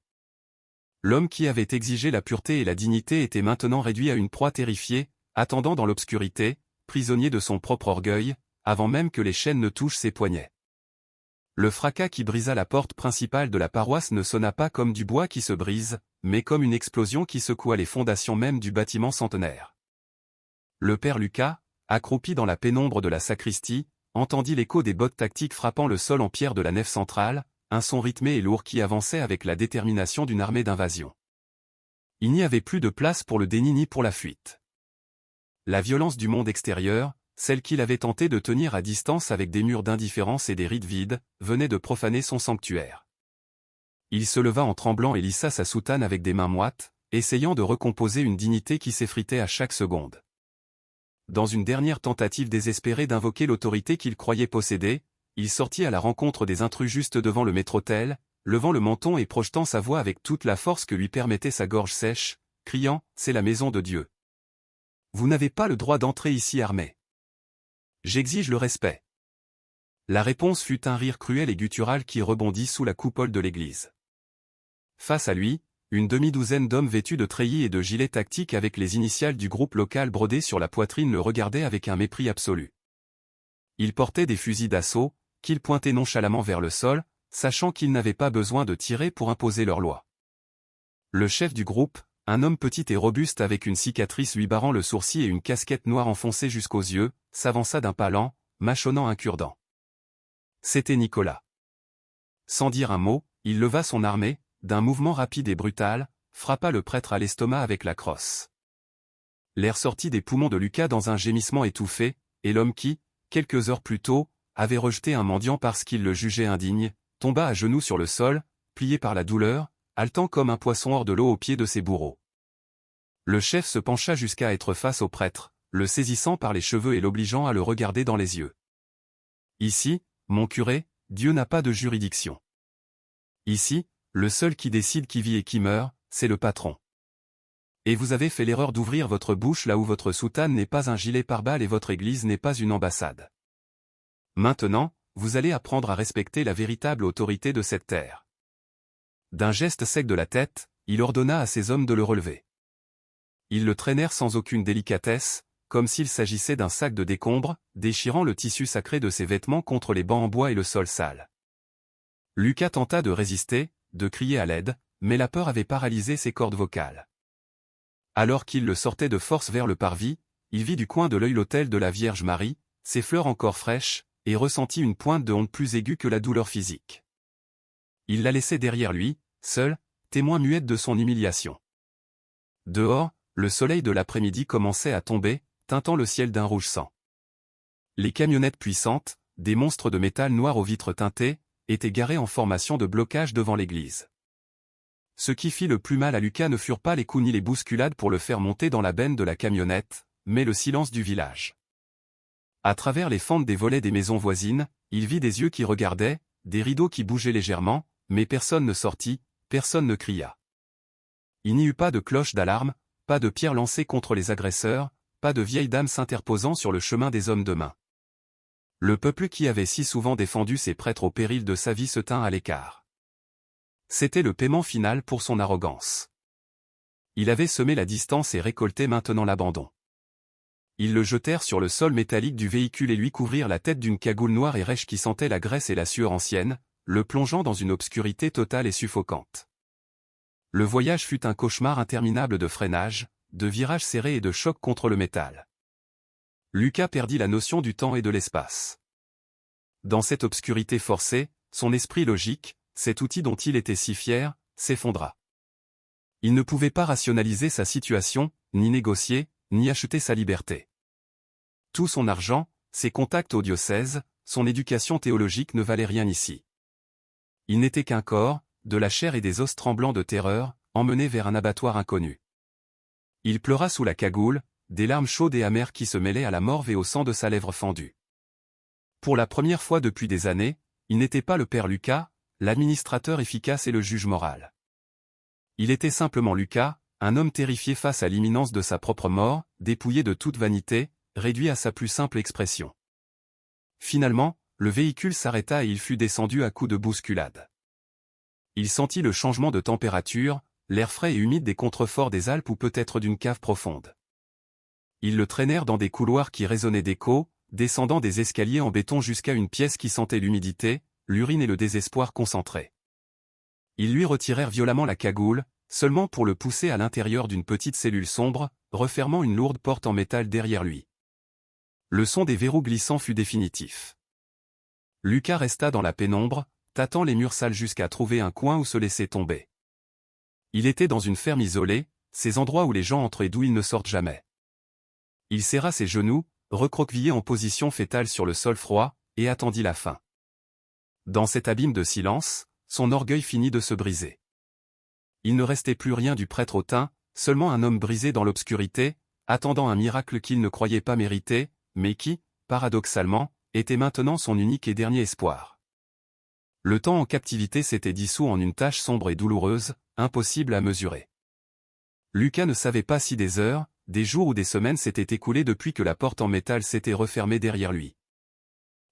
S1: L'homme qui avait exigé la pureté et la dignité était maintenant réduit à une proie terrifiée, attendant dans l'obscurité, prisonnier de son propre orgueil, avant même que les chaînes ne touchent ses poignets. Le fracas qui brisa la porte principale de la paroisse ne sonna pas comme du bois qui se brise, mais comme une explosion qui secoua les fondations même du bâtiment centenaire. Le père Lucas, accroupi dans la pénombre de la sacristie, entendit l'écho des bottes tactiques frappant le sol en pierre de la nef centrale, un son rythmé et lourd qui avançait avec la détermination d'une armée d'invasion. Il n'y avait plus de place pour le déni ni pour la fuite. La violence du monde extérieur, celle qu'il avait tenté de tenir à distance avec des murs d'indifférence et des rides vides, venait de profaner son sanctuaire. Il se leva en tremblant et lissa sa soutane avec des mains moites, essayant de recomposer une dignité qui s'effritait à chaque seconde. Dans une dernière tentative désespérée d'invoquer l'autorité qu'il croyait posséder, il sortit à la rencontre des intrus juste devant le maître-autel, levant le menton et projetant sa voix avec toute la force que lui permettait sa gorge sèche, criant « C'est la maison de Dieu. Vous n'avez pas le droit d'entrer ici armé. J'exige le respect. » La réponse fut un rire cruel et guttural qui rebondit sous la coupole de l'église. Face à lui, une demi-douzaine d'hommes vêtus de treillis et de gilets tactiques avec les initiales du groupe local brodées sur la poitrine le regardaient avec un mépris absolu. Ils portaient des fusils d'assaut, qu'ils pointaient nonchalamment vers le sol, sachant qu'ils n'avaient pas besoin de tirer pour imposer leur loi. Le chef du groupe, un homme petit et robuste avec une cicatrice lui barrant le sourcil et une casquette noire enfoncée jusqu'aux yeux, s'avança d'un pas lent, mâchonnant un cure-dent. C'était Nicolas. Sans dire un mot, il leva son armée, d'un mouvement rapide et brutal, frappa le prêtre à l'estomac avec la crosse. L'air sortit des poumons de Lucas dans un gémissement étouffé, et l'homme qui, quelques heures plus tôt, avait rejeté un mendiant parce qu'il le jugeait indigne, tomba à genoux sur le sol, plié par la douleur, haletant comme un poisson hors de l'eau aux pieds de ses bourreaux. Le chef se pencha jusqu'à être face au prêtre, le saisissant par les cheveux et l'obligeant à le regarder dans les yeux. « Ici, mon curé, Dieu n'a pas de juridiction. Ici, le seul qui décide qui vit et qui meurt, c'est le patron. Et vous avez fait l'erreur d'ouvrir votre bouche là où votre soutane n'est pas un gilet pare-balles et votre église n'est pas une ambassade. Maintenant, vous allez apprendre à respecter la véritable autorité de cette terre. » D'un geste sec de la tête, il ordonna à ses hommes de le relever. Ils le traînèrent sans aucune délicatesse, comme s'il s'agissait d'un sac de décombres, déchirant le tissu sacré de ses vêtements contre les bancs en bois et le sol sale. Lucas tenta de résister, de crier à l'aide, mais la peur avait paralysé ses cordes vocales. Alors qu'il le sortait de force vers le parvis, il vit du coin de l'œil l'autel de la Vierge Marie, ses fleurs encore fraîches, et ressentit une pointe de honte plus aiguë que la douleur physique. Il la laissait derrière lui, seul, témoin muette de son humiliation. Dehors, le soleil de l'après-midi commençait à tomber, teintant le ciel d'un rouge sang. Les camionnettes puissantes, des monstres de métal noir aux vitres teintées, étaient garés en formation de blocage devant l'église. Ce qui fit le plus mal à Lucas ne furent pas les coups ni les bousculades pour le faire monter dans la benne de la camionnette, mais le silence du village. À travers les fentes des volets des maisons voisines, il vit des yeux qui regardaient, des rideaux qui bougeaient légèrement, mais personne ne sortit, personne ne cria. Il n'y eut pas de cloche d'alarme, pas de pierres lancées contre les agresseurs, pas de vieilles dames s'interposant sur le chemin des hommes de main. Le peuple qui avait si souvent défendu ses prêtres au péril de sa vie se tint à l'écart. C'était le paiement final pour son arrogance. Il avait semé la distance et récolté maintenant l'abandon. Ils le jetèrent sur le sol métallique du véhicule et lui couvrirent la tête d'une cagoule noire et rêche qui sentait la graisse et la sueur ancienne, le plongeant dans une obscurité totale et suffocante. Le voyage fut un cauchemar interminable de freinage, de virages serrés et de chocs contre le métal. Lucas perdit la notion du temps et de l'espace. Dans cette obscurité forcée, son esprit logique, cet outil dont il était si fier, s'effondra. Il ne pouvait pas rationaliser sa situation, ni négocier, ni acheter sa liberté. Tout son argent, ses contacts au diocèse, son éducation théologique ne valaient rien ici. Il n'était qu'un corps, de la chair et des os tremblants de terreur, emmené vers un abattoir inconnu. Il pleura sous la cagoule, des larmes chaudes et amères qui se mêlaient à la morve et au sang de sa lèvre fendue. Pour la première fois depuis des années, il n'était pas le père Lucas, l'administrateur efficace et le juge moral. Il était simplement Lucas, un homme terrifié face à l'imminence de sa propre mort, dépouillé de toute vanité, réduit à sa plus simple expression. Finalement, le véhicule s'arrêta et il fut descendu à coups de bousculade. Il sentit le changement de température, l'air frais et humide des contreforts des Alpes ou peut-être d'une cave profonde. Ils le traînèrent dans des couloirs qui résonnaient d'échos, descendant des escaliers en béton jusqu'à une pièce qui sentait l'humidité, l'urine et le désespoir concentrés. Ils lui retirèrent violemment la cagoule, seulement pour le pousser à l'intérieur d'une petite cellule sombre, refermant une lourde porte en métal derrière lui. Le son des verrous glissants fut définitif. Lucas resta dans la pénombre, tâtant les murs sales jusqu'à trouver un coin où se laisser tomber. Il était dans une ferme isolée, ces endroits où les gens entrent et d'où ils ne sortent jamais. Il serra ses genoux, recroquevillé en position fétale sur le sol froid, et attendit la fin. Dans cet abîme de silence, son orgueil finit de se briser. Il ne restait plus rien du prêtre hautain, seulement un homme brisé dans l'obscurité, attendant un miracle qu'il ne croyait pas mériter, mais qui, paradoxalement, était maintenant son unique et dernier espoir. Le temps en captivité s'était dissous en une tâche sombre et douloureuse, impossible à mesurer. Lucas ne savait pas si des heures, des jours ou des semaines s'étaient écoulées depuis que la porte en métal s'était refermée derrière lui.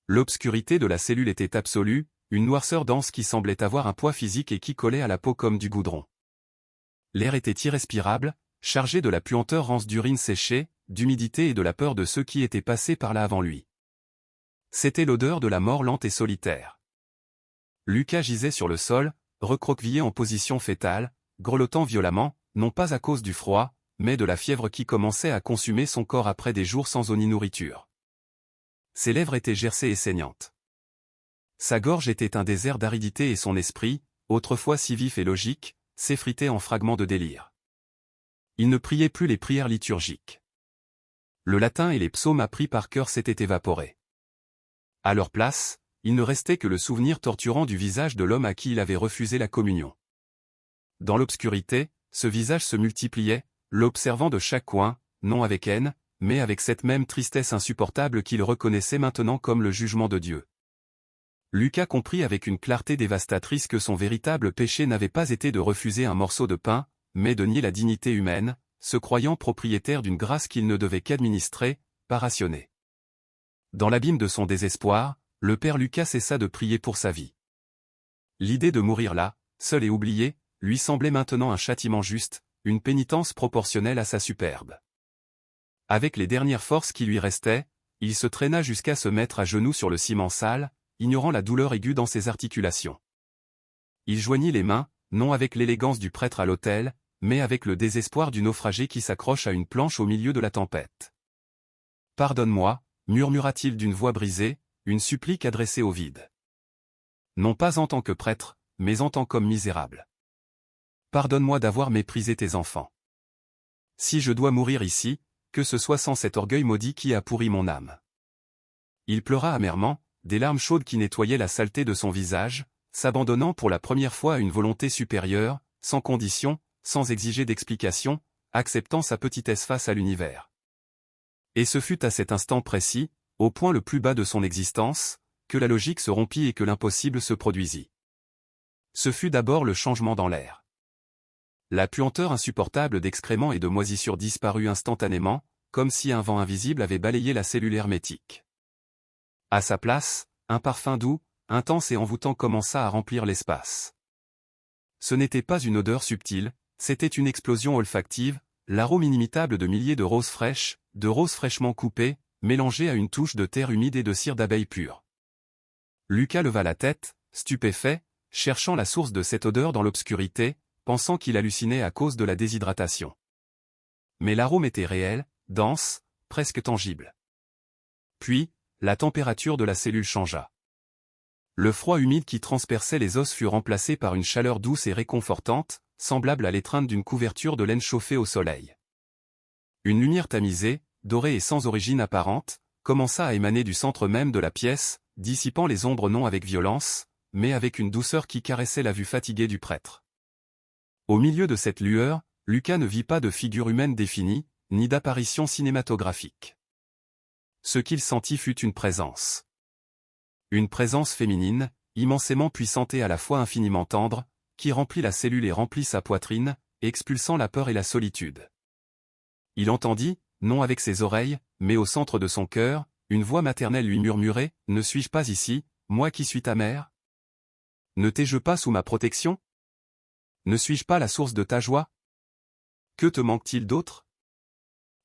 S1: L'obscurité de la cellule était absolue, une noirceur dense qui semblait avoir un poids physique et qui collait à la peau comme du goudron. L'air était irrespirable, chargé de la puanteur rance d'urine séchée, d'humidité et de la peur de ceux qui étaient passés par là avant lui. C'était l'odeur de la mort lente et solitaire. Lucas gisait sur le sol, recroquevillé en position fétale, grelottant violemment, non pas à cause du froid, mais de la fièvre qui commençait à consumer son corps après des jours sans eau ni nourriture. Ses lèvres étaient gercées et saignantes. Sa gorge était un désert d'aridité et son esprit, autrefois si vif et logique, s'effritait en fragments de délire. Il ne priait plus les prières liturgiques. Le latin et les psaumes appris par cœur s'étaient évaporés. À leur place, il ne restait que le souvenir torturant du visage de l'homme à qui il avait refusé la communion. Dans l'obscurité, ce visage se multipliait, l'observant de chaque coin, non avec haine, mais avec cette même tristesse insupportable qu'il reconnaissait maintenant comme le jugement de Dieu. Lucas comprit avec une clarté dévastatrice que son véritable péché n'avait pas été de refuser un morceau de pain, mais de nier la dignité humaine, se croyant propriétaire d'une grâce qu'il ne devait qu'administrer, pas rationner. Dans l'abîme de son désespoir, le père Lucas cessa de prier pour sa vie. L'idée de mourir là, seul et oublié, lui semblait maintenant un châtiment juste, une pénitence proportionnelle à sa superbe. Avec les dernières forces qui lui restaient, il se traîna jusqu'à se mettre à genoux sur le ciment sale, ignorant la douleur aiguë dans ses articulations. Il joignit les mains, non avec l'élégance du prêtre à l'autel, mais avec le désespoir du naufragé qui s'accroche à une planche au milieu de la tempête. « Pardonne-moi » murmura-t-il d'une voix brisée, une supplique adressée au vide. Non pas en tant que prêtre, mais en tant qu'homme misérable. Pardonne-moi d'avoir méprisé tes enfants. Si je dois mourir ici, que ce soit sans cet orgueil maudit qui a pourri mon âme. Il pleura amèrement, des larmes chaudes qui nettoyaient la saleté de son visage, s'abandonnant pour la première fois à une volonté supérieure, sans condition, sans exiger d'explication, acceptant sa petitesse face à l'univers. Et ce fut à cet instant précis, au point le plus bas de son existence, que la logique se rompit et que l'impossible se produisit. Ce fut d'abord le changement dans l'air. La puanteur insupportable d'excréments et de moisissures disparut instantanément, comme si un vent invisible avait balayé la cellule hermétique. À sa place, un parfum doux, intense et envoûtant commença à remplir l'espace. Ce n'était pas une odeur subtile, c'était une explosion olfactive, l'arôme inimitable de milliers de roses fraîches, de roses fraîchement coupées, mélangées à une touche de terre humide et de cire d'abeille pure. Lucas leva la tête, stupéfait, cherchant la source de cette odeur dans l'obscurité, pensant qu'il hallucinait à cause de la déshydratation. Mais l'arôme était réel, dense, presque tangible. Puis, la température de la cellule changea. Le froid humide qui transperçait les os fut remplacé par une chaleur douce et réconfortante, semblable à l'étreinte d'une couverture de laine chauffée au soleil. Une lumière tamisée, dorée et sans origine apparente, commença à émaner du centre même de la pièce, dissipant les ombres non avec violence, mais avec une douceur qui caressait la vue fatiguée du prêtre. Au milieu de cette lueur, Lucas ne vit pas de figure humaine définie, ni d'apparition cinématographique. Ce qu'il sentit fut une présence. Une présence féminine, immensément puissante et à la fois infiniment tendre, qui remplit la cellule et remplit sa poitrine, expulsant la peur et la solitude. Il entendit, non avec ses oreilles, mais au centre de son cœur, une voix maternelle lui murmurait « Ne suis-je pas ici, moi qui suis ta mère ? Ne t'ai-je pas sous ma protection ? Ne suis-je pas la source de ta joie ? Que te manque-t-il d'autre ?»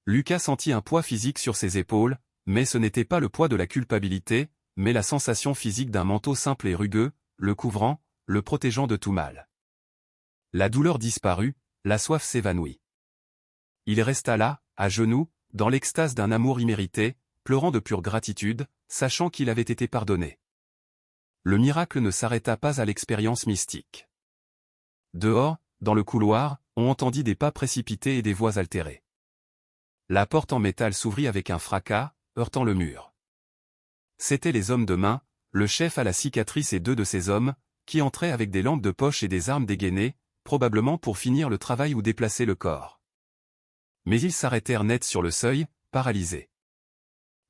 S1: Lucas sentit un poids physique sur ses épaules, mais ce n'était pas le poids de la culpabilité, mais la sensation physique d'un manteau simple et rugueux, le couvrant, le protégeant de tout mal. La douleur disparut, la soif s'évanouit. Il resta là, à genoux, dans l'extase d'un amour immérité, pleurant de pure gratitude, sachant qu'il avait été pardonné. Le miracle ne s'arrêta pas à l'expérience mystique. Dehors, dans le couloir, on entendit des pas précipités et des voix altérées. La porte en métal s'ouvrit avec un fracas, heurtant le mur. C'étaient les hommes de main, le chef à la cicatrice et deux de ses hommes, qui entraient avec des lampes de poche et des armes dégainées, probablement pour finir le travail ou déplacer le corps. Mais ils s'arrêtèrent net sur le seuil, paralysés.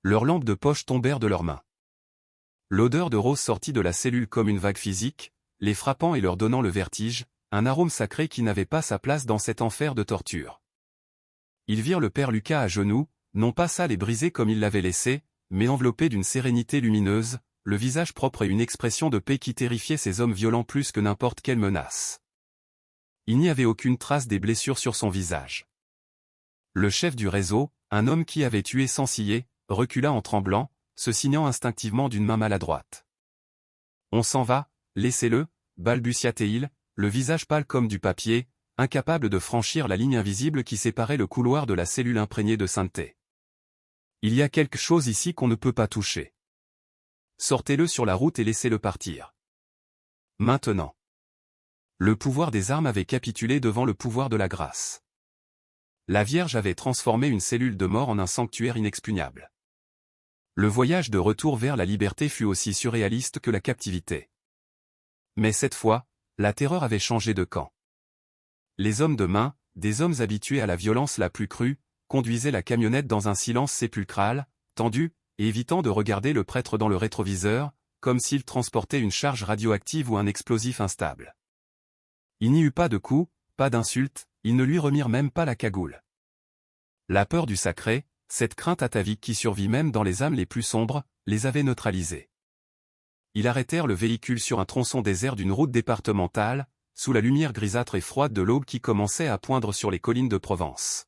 S1: Leurs lampes de poche tombèrent de leurs mains. L'odeur de rose sortit de la cellule comme une vague physique, les frappant et leur donnant le vertige, un arôme sacré qui n'avait pas sa place dans cet enfer de torture. Ils virent le père Lucas à genoux, non pas sale et brisé comme il l'avait laissé, mais enveloppé d'une sérénité lumineuse, le visage propre et une expression de paix qui terrifiait ces hommes violents plus que n'importe quelle menace. Il n'y avait aucune trace des blessures sur son visage. Le chef du réseau, un homme qui avait tué sans ciller, recula en tremblant, se signant instinctivement d'une main maladroite. « On s'en va, laissez-le » balbutia-t-il, le visage pâle comme du papier, incapable de franchir la ligne invisible qui séparait le couloir de la cellule imprégnée de sainteté. Il y a quelque chose ici qu'on ne peut pas toucher. Sortez-le sur la route et laissez-le partir. Maintenant. Le pouvoir des armes avait capitulé devant le pouvoir de la grâce. La Vierge avait transformé une cellule de mort en un sanctuaire inexpugnable. Le voyage de retour vers la liberté fut aussi surréaliste que la captivité. Mais cette fois, la terreur avait changé de camp. Les hommes de main, des hommes habitués à la violence la plus crue, conduisait la camionnette dans un silence sépulcral, tendu, et évitant de regarder le prêtre dans le rétroviseur, comme s'il transportait une charge radioactive ou un explosif instable. Il n'y eut pas de coups, pas d'insultes, ils ne lui remirent même pas la cagoule. La peur du sacré, cette crainte atavique qui survit même dans les âmes les plus sombres, les avait neutralisés. Ils arrêtèrent le véhicule sur un tronçon désert d'une route départementale, sous la lumière grisâtre et froide de l'aube qui commençait à poindre sur les collines de Provence.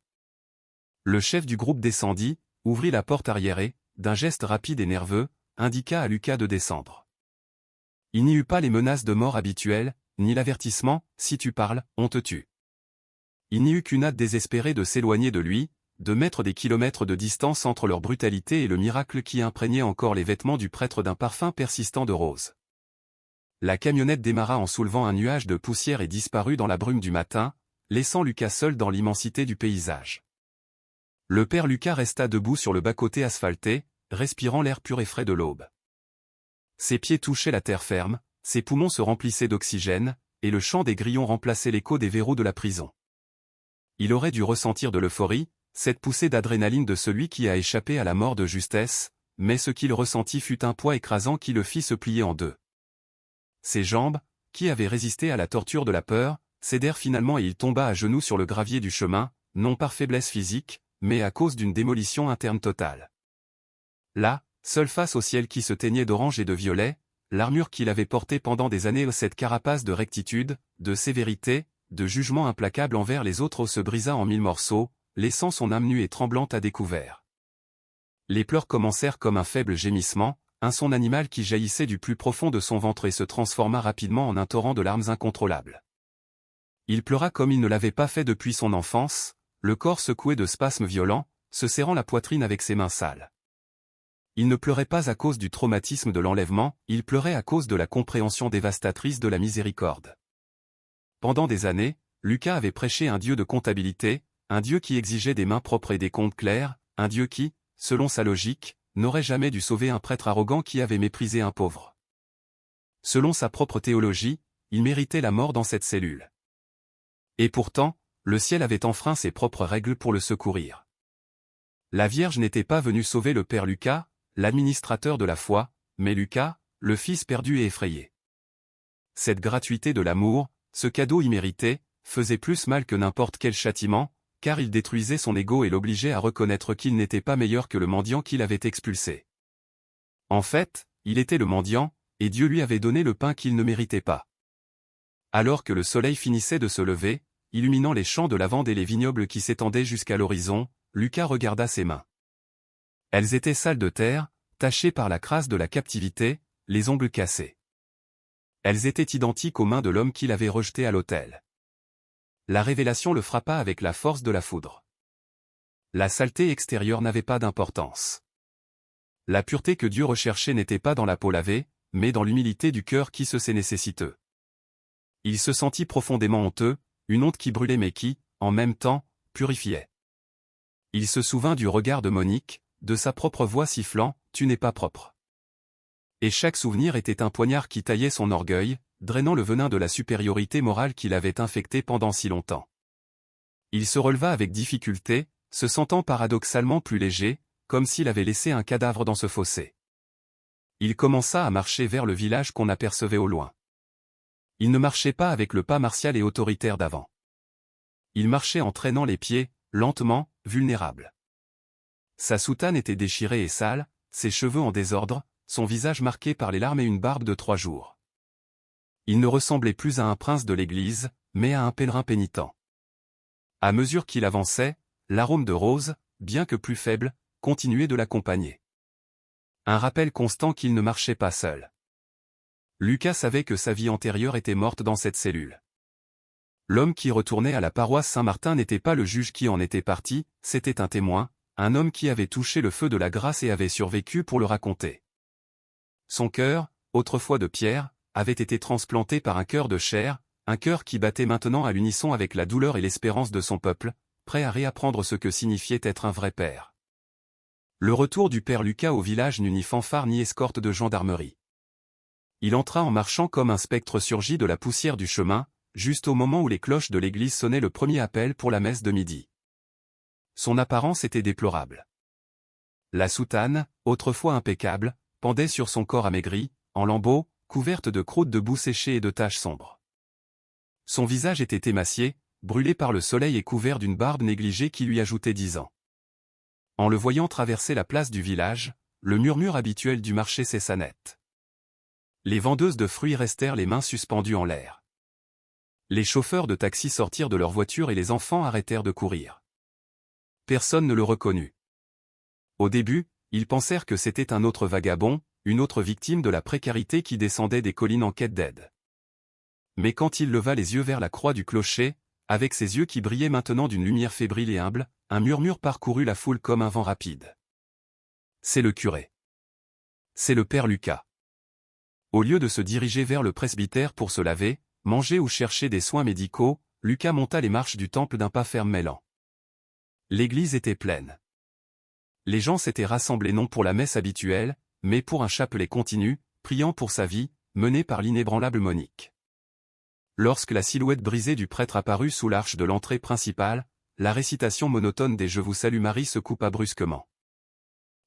S1: Le chef du groupe descendit, ouvrit la porte arrière et, d'un geste rapide et nerveux, indiqua à Lucas de descendre. Il n'y eut pas les menaces de mort habituelles, ni l'avertissement « si tu parles, on te tue ». Il n'y eut qu'une hâte désespérée de s'éloigner de lui, de mettre des kilomètres de distance entre leur brutalité et le miracle qui imprégnait encore les vêtements du prêtre d'un parfum persistant de rose. La camionnette démarra en soulevant un nuage de poussière et disparut dans la brume du matin, laissant Lucas seul dans l'immensité du paysage. Le père Lucas resta debout sur le bas-côté asphalté, respirant l'air pur et frais de l'aube. Ses pieds touchaient la terre ferme, ses poumons se remplissaient d'oxygène, et le chant des grillons remplaçait l'écho des verrous de la prison. Il aurait dû ressentir de l'euphorie, cette poussée d'adrénaline de celui qui a échappé à la mort de justesse, mais ce qu'il ressentit fut un poids écrasant qui le fit se plier en deux. Ses jambes, qui avaient résisté à la torture de la peur, cédèrent finalement et il tomba à genoux sur le gravier du chemin, non par faiblesse physique, mais à cause d'une démolition interne totale. Là, seul face au ciel qui se teignait d'orange et de violet, l'armure qu'il avait portée pendant des années, cette carapace de rectitude, de sévérité, de jugement implacable envers les autres se brisa en mille morceaux, laissant son âme nue et tremblante à découvert. Les pleurs commencèrent comme un faible gémissement, un son animal qui jaillissait du plus profond de son ventre et se transforma rapidement en un torrent de larmes incontrôlables. Il pleura comme il ne l'avait pas fait depuis son enfance, le corps secoué de spasmes violents, se serrant la poitrine avec ses mains sales. Il ne pleurait pas à cause du traumatisme de l'enlèvement, il pleurait à cause de la compréhension dévastatrice de la miséricorde. Pendant des années, Lucas avait prêché un Dieu de comptabilité, un Dieu qui exigeait des mains propres et des comptes clairs, un Dieu qui, selon sa logique, n'aurait jamais dû sauver un prêtre arrogant qui avait méprisé un pauvre. Selon sa propre théologie, il méritait la mort dans cette cellule. Et pourtant, le ciel avait enfreint ses propres règles pour le secourir. La Vierge n'était pas venue sauver le père Lucas, l'administrateur de la foi, mais Lucas, le fils perdu et effrayé. Cette gratuité de l'amour, ce cadeau immérité, faisait plus mal que n'importe quel châtiment, car il détruisait son ego et l'obligeait à reconnaître qu'il n'était pas meilleur que le mendiant qu'il avait expulsé. En fait, il était le mendiant, et Dieu lui avait donné le pain qu'il ne méritait pas. Alors que le soleil finissait de se lever, illuminant les champs de lavande et les vignobles qui s'étendaient jusqu'à l'horizon, Lucas regarda ses mains. Elles étaient sales de terre, tachées par la crasse de la captivité, les ongles cassés. Elles étaient identiques aux mains de l'homme qui l'avait rejeté à l'autel. La révélation le frappa avec la force de la foudre. La saleté extérieure n'avait pas d'importance. La pureté que Dieu recherchait n'était pas dans la peau lavée, mais dans l'humilité du cœur qui se sait nécessiteux. Il se sentit profondément honteux, une honte qui brûlait mais qui, en même temps, purifiait. Il se souvint du regard de Monique, de sa propre voix sifflant « Tu n'es pas propre ». Et chaque souvenir était un poignard qui taillait son orgueil, drainant le venin de la supériorité morale qu'il avait infecté pendant si longtemps. Il se releva avec difficulté, se sentant paradoxalement plus léger, comme s'il avait laissé un cadavre dans ce fossé. Il commença à marcher vers le village qu'on apercevait au loin. Il ne marchait pas avec le pas martial et autoritaire d'avant. Il marchait en traînant les pieds, lentement, vulnérable. Sa soutane était déchirée et sale, ses cheveux en désordre, son visage marqué par les larmes et une barbe de 3 jours. Il ne ressemblait plus à un prince de l'église, mais à un pèlerin pénitent. À mesure qu'il avançait, l'arôme de rose, bien que plus faible, continuait de l'accompagner. Un rappel constant qu'il ne marchait pas seul. Lucas savait que sa vie antérieure était morte dans cette cellule. L'homme qui retournait à la paroisse Saint-Martin n'était pas le juge qui en était parti, c'était un témoin, un homme qui avait touché le feu de la grâce et avait survécu pour le raconter. Son cœur, autrefois de pierre, avait été transplanté par un cœur de chair, un cœur qui battait maintenant à l'unisson avec la douleur et l'espérance de son peuple, prêt à réapprendre ce que signifiait être un vrai père. Le retour du père Lucas au village n'eut ni fanfare ni escorte de gendarmerie. Il entra en marchant comme un spectre surgi de la poussière du chemin, juste au moment où les cloches de l'église sonnaient le premier appel pour la messe de midi. Son apparence était déplorable. La soutane, autrefois impeccable, pendait sur son corps amaigri, en lambeaux, couverte de croûtes de boue séchée et de taches sombres. Son visage était émacié, brûlé par le soleil et couvert d'une barbe négligée qui lui ajoutait 10 ans. En le voyant traverser la place du village, le murmure habituel du marché cessa net. Les vendeuses de fruits restèrent les mains suspendues en l'air. Les chauffeurs de taxi sortirent de leur voiture et les enfants arrêtèrent de courir. Personne ne le reconnut. Au début, ils pensèrent que c'était un autre vagabond, une autre victime de la précarité qui descendait des collines en quête d'aide. Mais quand il leva les yeux vers la croix du clocher, avec ses yeux qui brillaient maintenant d'une lumière fébrile et humble, un murmure parcourut la foule comme un vent rapide. C'est le curé. C'est le père Lucas. Au lieu de se diriger vers le presbytère pour se laver, manger ou chercher des soins médicaux, Lucas monta les marches du temple d'un pas ferme mais lent. L'église était pleine. Les gens s'étaient rassemblés non pour la messe habituelle, mais pour un chapelet continu, priant pour sa vie, mené par l'inébranlable Monique. Lorsque la silhouette brisée du prêtre apparut sous l'arche de l'entrée principale, la récitation monotone des « Je vous salue Marie » se coupa brusquement.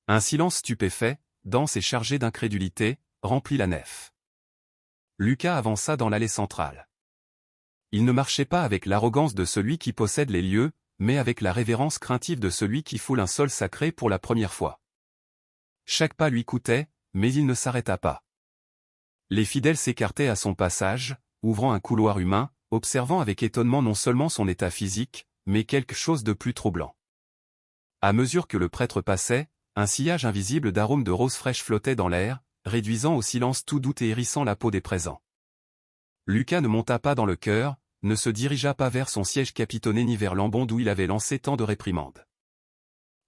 S1: Un silence stupéfait, dense et chargé d'incrédulité, remplit la nef. Lucas avança dans l'allée centrale. Il ne marchait pas avec l'arrogance de celui qui possède les lieux, mais avec la révérence craintive de celui qui foule un sol sacré pour la première fois. Chaque pas lui coûtait, mais il ne s'arrêta pas. Les fidèles s'écartaient à son passage, ouvrant un couloir humain, observant avec étonnement non seulement son état physique, mais quelque chose de plus troublant. À mesure que le prêtre passait, un sillage invisible d'arômes de roses fraîches flottait dans l'air, réduisant au silence tout doute et hérissant la peau des présents. Lucas ne monta pas dans le chœur, ne se dirigea pas vers son siège capitonné ni vers l'ambon d'où il avait lancé tant de réprimandes.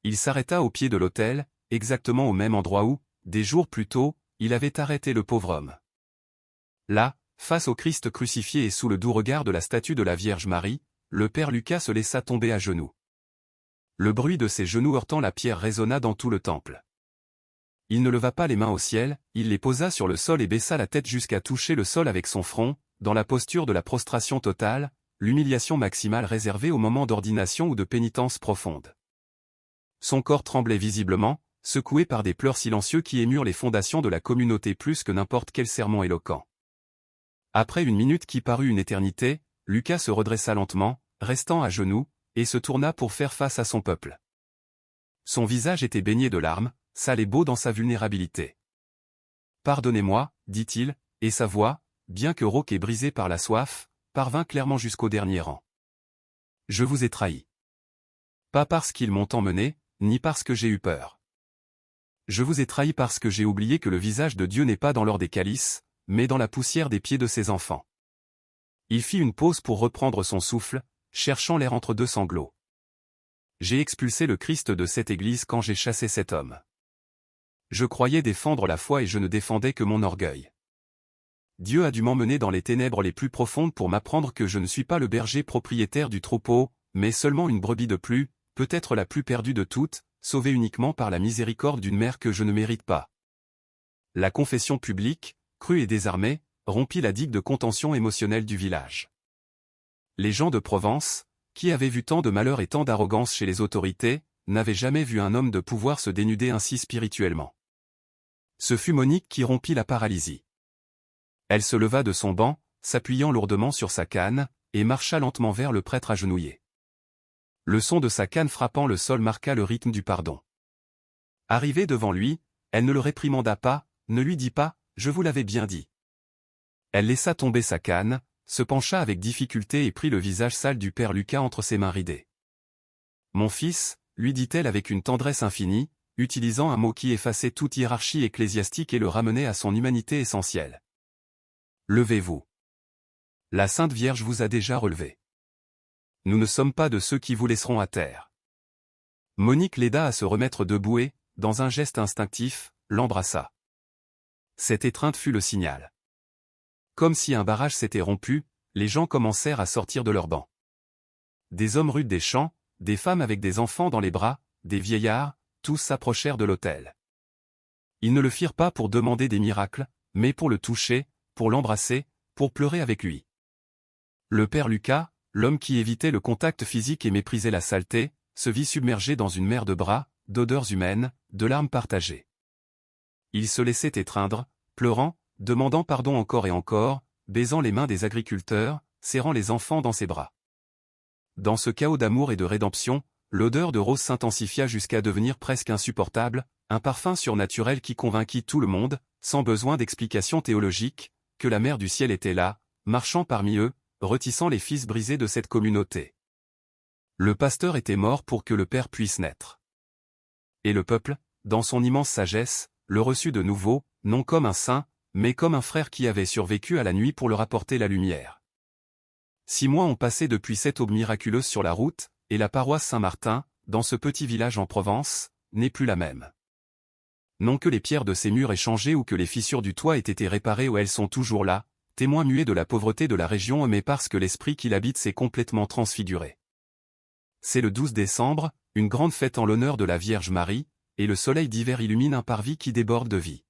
S1: Il s'arrêta au pied de l'autel, exactement au même endroit où, des jours plus tôt, il avait arrêté le pauvre homme. Là, face au Christ crucifié et sous le doux regard de la statue de la Vierge Marie, le père Lucas se laissa tomber à genoux. Le bruit de ses genoux heurtant la pierre résonna dans tout le temple. Il ne leva pas les mains au ciel, il les posa sur le sol et baissa la tête jusqu'à toucher le sol avec son front, dans la posture de la prostration totale, l'humiliation maximale réservée au moment d'ordination ou de pénitence profonde. Son corps tremblait visiblement, secoué par des pleurs silencieux qui émurent les fondations de la communauté plus que n'importe quel sermon éloquent. Après une minute qui parut une éternité, Lucas se redressa lentement, restant à genoux, et se tourna pour faire face à son peuple. Son visage était baigné de larmes, sale et beau dans sa vulnérabilité. « Pardonnez-moi, dit-il, et sa voix, bien que rauque et brisée par la soif, parvint clairement jusqu'au dernier rang. Je vous ai trahi. Pas parce qu'ils m'ont emmené, ni parce que j'ai eu peur. Je vous ai trahi parce que j'ai oublié que le visage de Dieu n'est pas dans l'or des calices, mais dans la poussière des pieds de ses enfants. » Il fit une pause pour reprendre son souffle, cherchant l'air entre deux sanglots. J'ai expulsé le Christ de cette église quand j'ai chassé cet homme. Je croyais défendre la foi et je ne défendais que mon orgueil. Dieu a dû m'emmener dans les ténèbres les plus profondes pour m'apprendre que je ne suis pas le berger propriétaire du troupeau, mais seulement une brebis de plus, peut-être la plus perdue de toutes, sauvée uniquement par la miséricorde d'une mère que je ne mérite pas. La confession publique, crue et désarmée, rompit la digue de contention émotionnelle du village. Les gens de Provence, qui avaient vu tant de malheur et tant d'arrogance chez les autorités, n'avaient jamais vu un homme de pouvoir se dénuder ainsi spirituellement. Ce fut Monique qui rompit la paralysie. Elle se leva de son banc, s'appuyant lourdement sur sa canne, et marcha lentement vers le prêtre agenouillé. Le son de sa canne frappant le sol marqua le rythme du pardon. Arrivée devant lui, elle ne le réprimanda pas, ne lui dit pas « Je vous l'avais bien dit ». Elle laissa tomber sa canne, se pencha avec difficulté et prit le visage sale du père Lucas entre ses mains ridées. « Mon fils », lui dit-elle avec une tendresse infinie, utilisant un mot qui effaçait toute hiérarchie ecclésiastique et le ramenait à son humanité essentielle. « Levez-vous. La Sainte Vierge vous a déjà relevé. Nous ne sommes pas de ceux qui vous laisseront à terre. » Monique l'aida à se remettre debout et, dans un geste instinctif, l'embrassa. Cette étreinte fut le signal. Comme si un barrage s'était rompu, les gens commencèrent à sortir de leurs bancs. Des hommes rudes des champs, des femmes avec des enfants dans les bras, des vieillards, tous s'approchèrent de l'autel. Ils ne le firent pas pour demander des miracles, mais pour le toucher, pour l'embrasser, pour pleurer avec lui. Le père Lucas, l'homme qui évitait le contact physique et méprisait la saleté, se vit submergé dans une mer de bras, d'odeurs humaines, de larmes partagées. Il se laissait étreindre, pleurant, demandant pardon encore et encore, baisant les mains des agriculteurs, serrant les enfants dans ses bras. Dans ce chaos d'amour et de rédemption, l'odeur de rose s'intensifia jusqu'à devenir presque insupportable, un parfum surnaturel qui convainquit tout le monde, sans besoin d'explications théologiques, que la mère du ciel était là, marchant parmi eux, retissant les fils brisés de cette communauté. Le pasteur était mort pour que le Père puisse naître. Et le peuple, dans son immense sagesse, le reçut de nouveau, non comme un saint, mais comme un frère qui avait survécu à la nuit pour leur apporter la lumière. 6 mois ont passé depuis cette aube miraculeuse sur la route, et la paroisse Saint-Martin, dans ce petit village en Provence, n'est plus la même. Non que les pierres de ses murs aient changé ou que les fissures du toit aient été réparées ou elles sont toujours là, témoins muets de la pauvreté de la région mais parce que l'esprit qui l'habite s'est complètement transfiguré. C'est le 12 décembre, une grande fête en l'honneur de la Vierge Marie, et le soleil d'hiver illumine un parvis qui déborde de vie.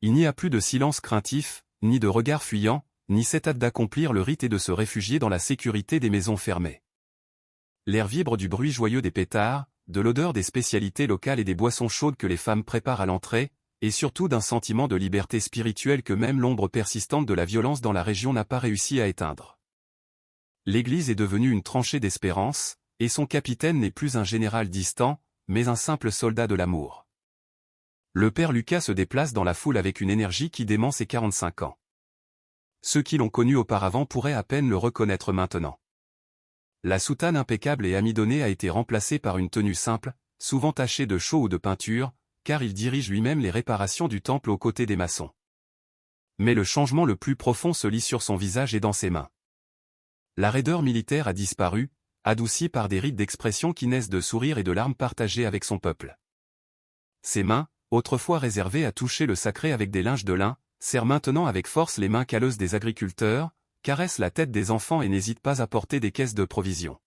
S1: Il n'y a plus de silence craintif, ni de regard fuyant, ni cette hâte d'accomplir le rite et de se réfugier dans la sécurité des maisons fermées. L'air vibre du bruit joyeux des pétards, de l'odeur des spécialités locales et des boissons chaudes que les femmes préparent à l'entrée, et surtout d'un sentiment de liberté spirituelle que même l'ombre persistante de la violence dans la région n'a pas réussi à éteindre. L'Église est devenue une tranchée d'espérance, et son capitaine n'est plus un général distant, mais un simple soldat de l'amour. Le père Lucas se déplace dans la foule avec une énergie qui dément ses 45 ans. Ceux qui l'ont connu auparavant pourraient à peine le reconnaître maintenant. La soutane impeccable et amidonnée a été remplacée par une tenue simple, souvent tachée de chaux ou de peinture, car il dirige lui-même les réparations du temple aux côtés des maçons. Mais le changement le plus profond se lit sur son visage et dans ses mains. La raideur militaire a disparu, adoucie par des rides d'expression qui naissent de sourires et de larmes partagées avec son peuple. Ses mains, autrefois réservées à toucher le sacré avec des linges de lin, serrent maintenant avec force les mains calleuses des agriculteurs, caressent la tête des enfants et n'hésitent pas à porter des caisses de provisions.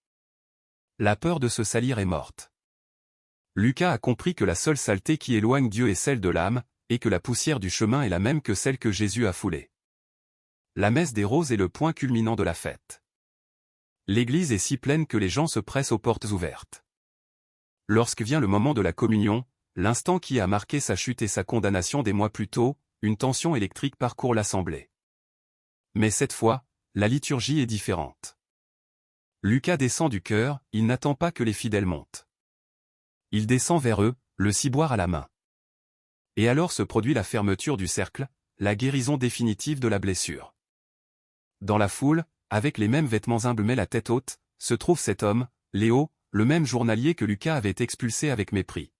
S1: La peur de se salir est morte. Lucas a compris que la seule saleté qui éloigne Dieu est celle de l'âme, et que la poussière du chemin est la même que celle que Jésus a foulée. La messe des roses est le point culminant de la fête. L'église est si pleine que les gens se pressent aux portes ouvertes. Lorsque vient le moment de la communion, l'instant qui a marqué sa chute et sa condamnation des mois plus tôt, une tension électrique parcourt l'assemblée. Mais cette fois, la liturgie est différente. Lucas descend du chœur, il n'attend pas que les fidèles montent. Il descend vers eux, le ciboire à la main. Et alors se produit la fermeture du cercle, la guérison définitive de la blessure. Dans la foule, avec les mêmes vêtements humbles mais la tête haute, se trouve cet homme, Léo, le même journalier que Lucas avait expulsé avec mépris.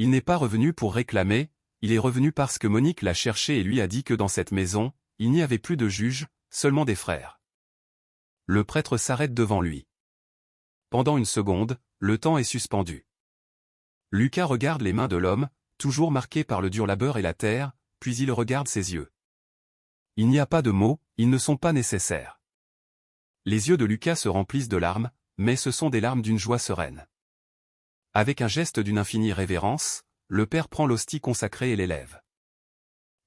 S1: Il n'est pas revenu pour réclamer, il est revenu parce que Monique l'a cherché et lui a dit que dans cette maison, il n'y avait plus de juges, seulement des frères. Le prêtre s'arrête devant lui. Pendant une seconde, le temps est suspendu. Lucas regarde les mains de l'homme, toujours marquées par le dur labeur et la terre, puis il regarde ses yeux. Il n'y a pas de mots, ils ne sont pas nécessaires. Les yeux de Lucas se remplissent de larmes, mais ce sont des larmes d'une joie sereine. Avec un geste d'une infinie révérence, le Père prend l'hostie consacrée et l'élève.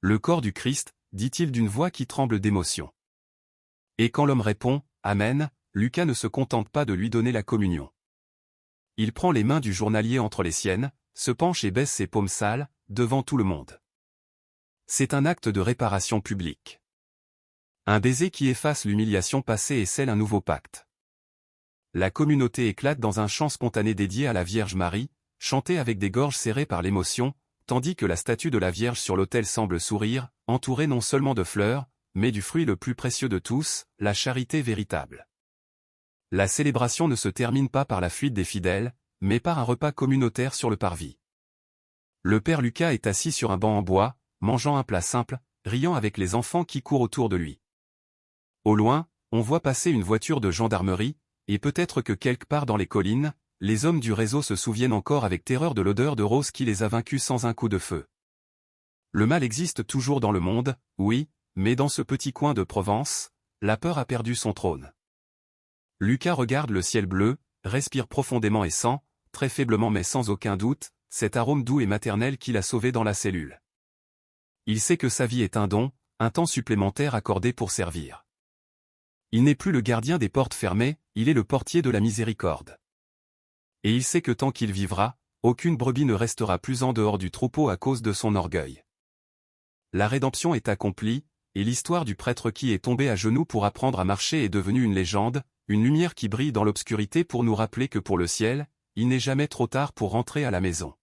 S1: Le corps du Christ, dit-il d'une voix qui tremble d'émotion. Et quand l'homme répond « Amen », Lucas ne se contente pas de lui donner la communion. Il prend les mains du journalier entre les siennes, se penche et baisse ses paumes sales, devant tout le monde. C'est un acte de réparation publique. Un baiser qui efface l'humiliation passée et scelle un nouveau pacte. La communauté éclate dans un chant spontané dédié à la Vierge Marie, chanté avec des gorges serrées par l'émotion, tandis que la statue de la Vierge sur l'autel semble sourire, entourée non seulement de fleurs, mais du fruit le plus précieux de tous, la charité véritable. La célébration ne se termine pas par la fuite des fidèles, mais par un repas communautaire sur le parvis. Le père Lucas est assis sur un banc en bois, mangeant un plat simple, riant avec les enfants qui courent autour de lui. Au loin, on voit passer une voiture de gendarmerie, et peut-être que quelque part dans les collines, les hommes du réseau se souviennent encore avec terreur de l'odeur de rose qui les a vaincus sans un coup de feu. Le mal existe toujours dans le monde, oui, mais dans ce petit coin de Provence, la peur a perdu son trône. Lucas regarde le ciel bleu, respire profondément et sent, très faiblement mais sans aucun doute, cet arôme doux et maternel qui l'a sauvé dans la cellule. Il sait que sa vie est un don, un temps supplémentaire accordé pour servir. Il n'est plus le gardien des portes fermées, il est le portier de la miséricorde. Et il sait que tant qu'il vivra, aucune brebis ne restera plus en dehors du troupeau à cause de son orgueil. La rédemption est accomplie, et l'histoire du prêtre qui est tombé à genoux pour apprendre à marcher est devenue une légende, une lumière qui brille dans l'obscurité pour nous rappeler que pour le ciel, il n'est jamais trop tard pour rentrer à la maison.